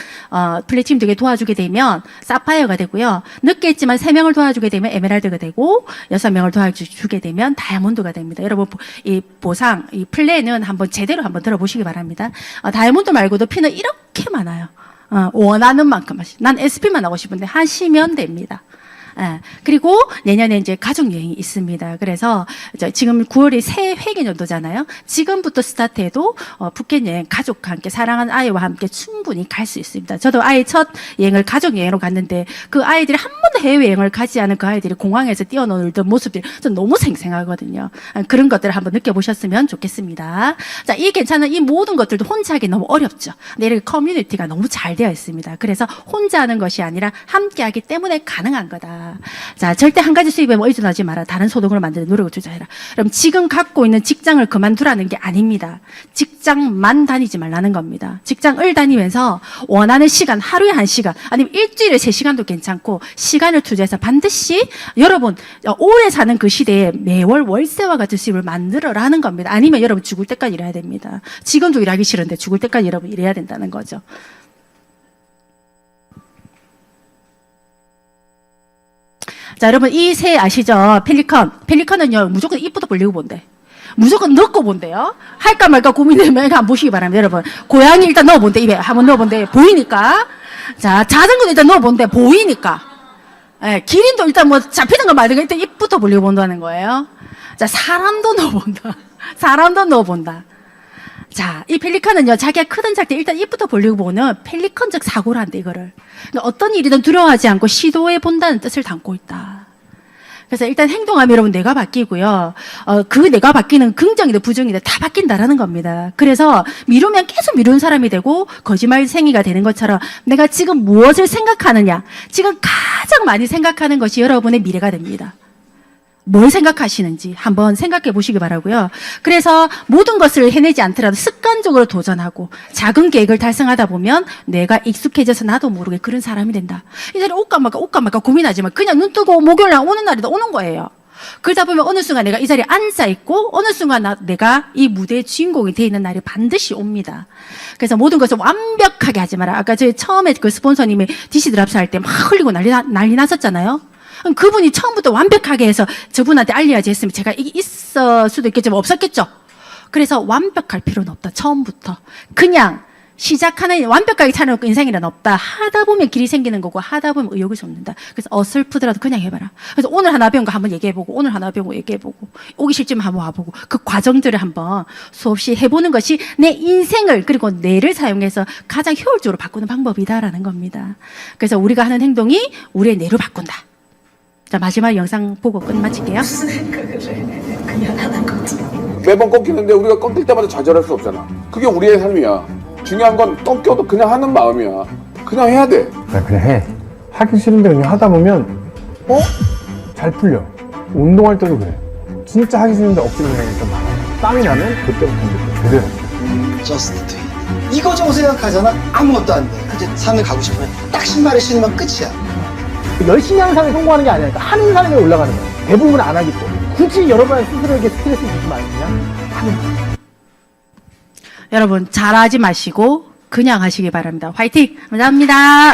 플래티넘 2개 도와주게 되면 사파이어가 되고요. 늦게 했지만 3명을 도와주게 되면 에메랄드가 되고, 6명을 도와주게 되면 다이아몬드가 됩니다. 여러분, 이 보상, 이 플랜은 한번 제대로 한번 들어보시기 바랍니다. 다이아몬드 말고도 피는 이렇게 많아요. 원하는 만큼 난 SP만 하고 싶은데 하시면 됩니다. 그리고 내년에 이제 가족 여행이 있습니다. 그래서 지금 9월이 새 회계년도잖아요. 지금부터 스타트해도 푸켓 여행 가족과 함께 사랑하는 아이와 함께 충분히 갈 수 있습니다. 저도 아이 첫 여행을 가족 여행으로 갔는데 그 아이들이 한 번도 해외 여행을 가지 않은 그 아이들이 공항에서 뛰어놀던 모습들이 전 너무 생생하거든요. 그런 것들을 한번 느껴보셨으면 좋겠습니다. 자, 이 괜찮은 이 모든 것들도 혼자 하기 너무 어렵죠. 근데 이렇게 커뮤니티가 너무 잘 되어 있습니다. 그래서 혼자 하는 것이 아니라 함께 하기 때문에 가능한 거다. 자, 절대 한 가지 수입에 의존하지 마라. 다른 소득을 만드는 노력을 투자해라. 그럼 지금 갖고 있는 직장을 그만두라는 게 아닙니다. 직장만 다니지 말라는 겁니다. 직장을 다니면서 원하는 시간, 하루에 1시간, 아니면 일주일에 3시간도 괜찮고 시간을 투자해서 반드시 여러분 오래 사는 그 시대에 매월 월세와 같은 수입을 만들어라는 겁니다. 아니면 여러분 죽을 때까지 일해야 됩니다. 지금도 일하기 싫은데 죽을 때까지 여러분 일해야 된다는 거죠. 자, 여러분 이 새 아시죠? 펠리컨. 펠리컨은요 무조건 입부터 벌리고 본대. 무조건 넣고 본대요. 할까 말까 고민되면 한번 보시기 바랍니다. 여러분 고양이 일단 넣어본대. 입에 한번 넣어본대. 보이니까. 자, 자전거도 일단 넣어본대. 보이니까. 예, 기린도 일단 뭐 잡히는 거 말든 일단 입부터 벌리고 본다는 거예요. 자, 사람도 넣어본다. 사람도 넣어본다. 자, 이 펠리컨은요, 자기가 크든 작든 일단 입부터 벌리고 보는 펠리컨적 사고를 한대, 이거를. 그러니까 어떤 일이든 두려워하지 않고 시도해 본다는 뜻을 담고 있다. 그래서 일단 행동하면 여러분 내가 바뀌고요. 그 내가 바뀌는 긍정이든 부정이든 다 바뀐다라는 겁니다. 그래서 미루면 계속 미루는 사람이 되고 거짓말쟁이가 되는 것처럼 내가 지금 무엇을 생각하느냐, 지금 가장 많이 생각하는 것이 여러분의 미래가 됩니다. 뭘 생각하시는지 한번 생각해 보시기 바라고요. 그래서 모든 것을 해내지 않더라도 습관적으로 도전하고 작은 계획을 달성하다 보면 내가 익숙해져서 나도 모르게 그런 사람이 된다. 이제 올까 말까 고민하지 마. 그냥 눈 뜨고 목요일날 오는 날이다 오는 거예요. 그러다 보면 어느 순간 내가 이 자리에 앉아 있고 어느 순간 내가 이 무대의 주인공이 되어 있는 날이 반드시 옵니다. 그래서 모든 것을 완벽하게 하지 마라. 아까 저희 처음에 그 스폰서님이 DC 드랍스 할 때 막 흘리고 난리 났었잖아요. 그분이 처음부터 완벽하게 해서 저분한테 알려야지 했으면 제가 이게 있을 수도 있겠지만 없었겠죠. 그래서 완벽할 필요는 없다. 처음부터. 그냥 시작하는 완벽하게 차려놓고 인생이란 없다. 하다 보면 길이 생기는 거고 하다 보면 의욕이 솟는다. 그래서 어설프더라도 그냥 해봐라. 그래서 오늘 하나 배운 거 한번 얘기해보고 오늘 하나 배운 거 얘기해보고 오기 싫지만 한번 와보고 그 과정들을 한번 수없이 해보는 것이 내 인생을 그리고 뇌를 사용해서 가장 효율적으로 바꾸는 방법이다라는 겁니다. 그래서 우리가 하는 행동이 우리의 뇌를 바꾼다. 자, 마지막 영상 보고 끝마칠게요. 매번 꺾이는데 우리가 꺾일 때마다 좌절할 수 없잖아. 그게 우리의 삶이야. 중요한 건 꺾여도 그냥 하는 마음이야. 그냥 해야 돼. 그냥 해. 하기 싫은데 그냥 하다 보면 잘 풀려. 운동할 때도 그래. 진짜 하기 싫은데 억지로 그냥 좀 많아. 땀이 나면 그때부터 이제 제대로. 저스트 트 이거 저거 생각하잖아. 아무것도 안 돼. 이제 산을 가고 싶으면 딱 신발을 신으면 끝이야. 열심히 하는 사람이 성공하는 게 아니라 하는 사람이 올라가는 거예요. 대부분 안 하기 때문에. 굳이 여러분 스스로에게 스트레스 주지 말고 그냥 하는 거예요. 여러분 잘하지 마시고 그냥 하시기 바랍니다. 화이팅! 감사합니다.